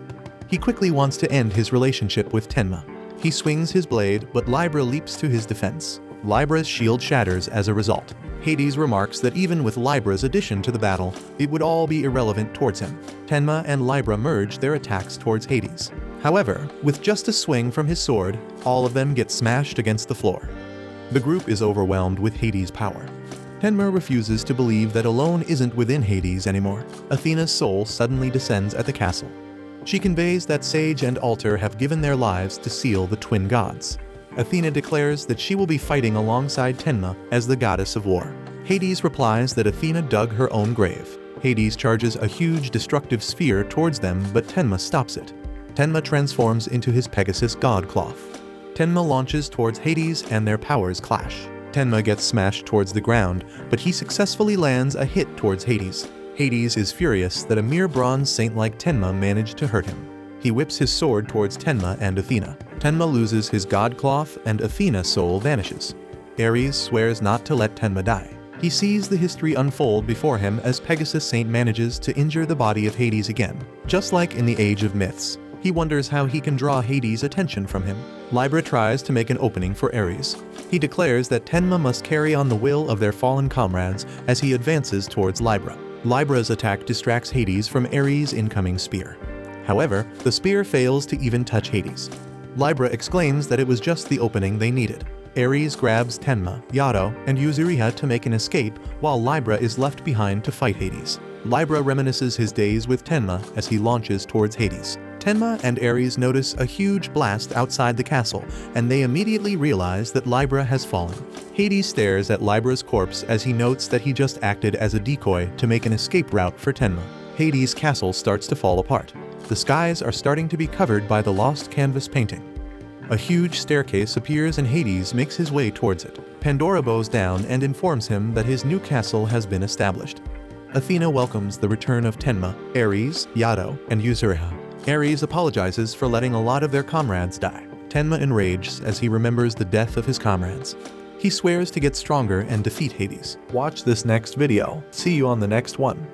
He quickly wants to end his relationship with Tenma. He swings his blade, but Libra leaps to his defense. Libra's shield shatters as a result. Hades remarks that even with Libra's addition to the battle, it would all be irrelevant towards him. Tenma and Libra merge their attacks towards Hades. However, with just a swing from his sword, all of them get smashed against the floor. The group is overwhelmed with Hades' power. Tenma refuses to believe that alone isn't within Hades anymore. Athena's soul suddenly descends at the castle. She conveys that Sage and Altar have given their lives to seal the twin gods. Athena declares that she will be fighting alongside Tenma as the goddess of war. Hades replies that Athena dug her own grave. Hades charges a huge destructive sphere towards them, but Tenma stops it. Tenma transforms into his Pegasus god cloth. Tenma launches towards Hades and their powers clash. Tenma gets smashed towards the ground, but he successfully lands a hit towards Hades. Hades is furious that a mere bronze saint like Tenma managed to hurt him. He whips his sword towards Tenma and Athena. Tenma loses his god cloth and Athena's soul vanishes. Ares swears not to let Tenma die. He sees the history unfold before him as Pegasus Saint manages to injure the body of Hades again. Just like in the Age of Myths, he wonders how he can draw Hades' attention from him. Libra tries to make an opening for Ares. He declares that Tenma must carry on the will of their fallen comrades as he advances towards Libra. Libra's attack distracts Hades from Ares' incoming spear. However, the spear fails to even touch Hades. Libra exclaims that it was just the opening they needed. Ares grabs Tenma, Yato, and Yuzuriha to make an escape, while Libra is left behind to fight Hades. Libra reminisces his days with Tenma as he launches towards Hades. Tenma and Ares notice a huge blast outside the castle, and they immediately realize that Libra has fallen. Hades stares at Libra's corpse as he notes that he just acted as a decoy to make an escape route for Tenma. Hades' castle starts to fall apart. The skies are starting to be covered by the lost canvas painting. A huge staircase appears and Hades makes his way towards it. Pandora bows down and informs him that his new castle has been established. Athena welcomes the return of Tenma, Ares, Yato, and Yuzuriha. Ares apologizes for letting a lot of their comrades die. Tenma enrages as he remembers the death of his comrades. He swears to get stronger and defeat Hades. Watch this next video. See you on the next one.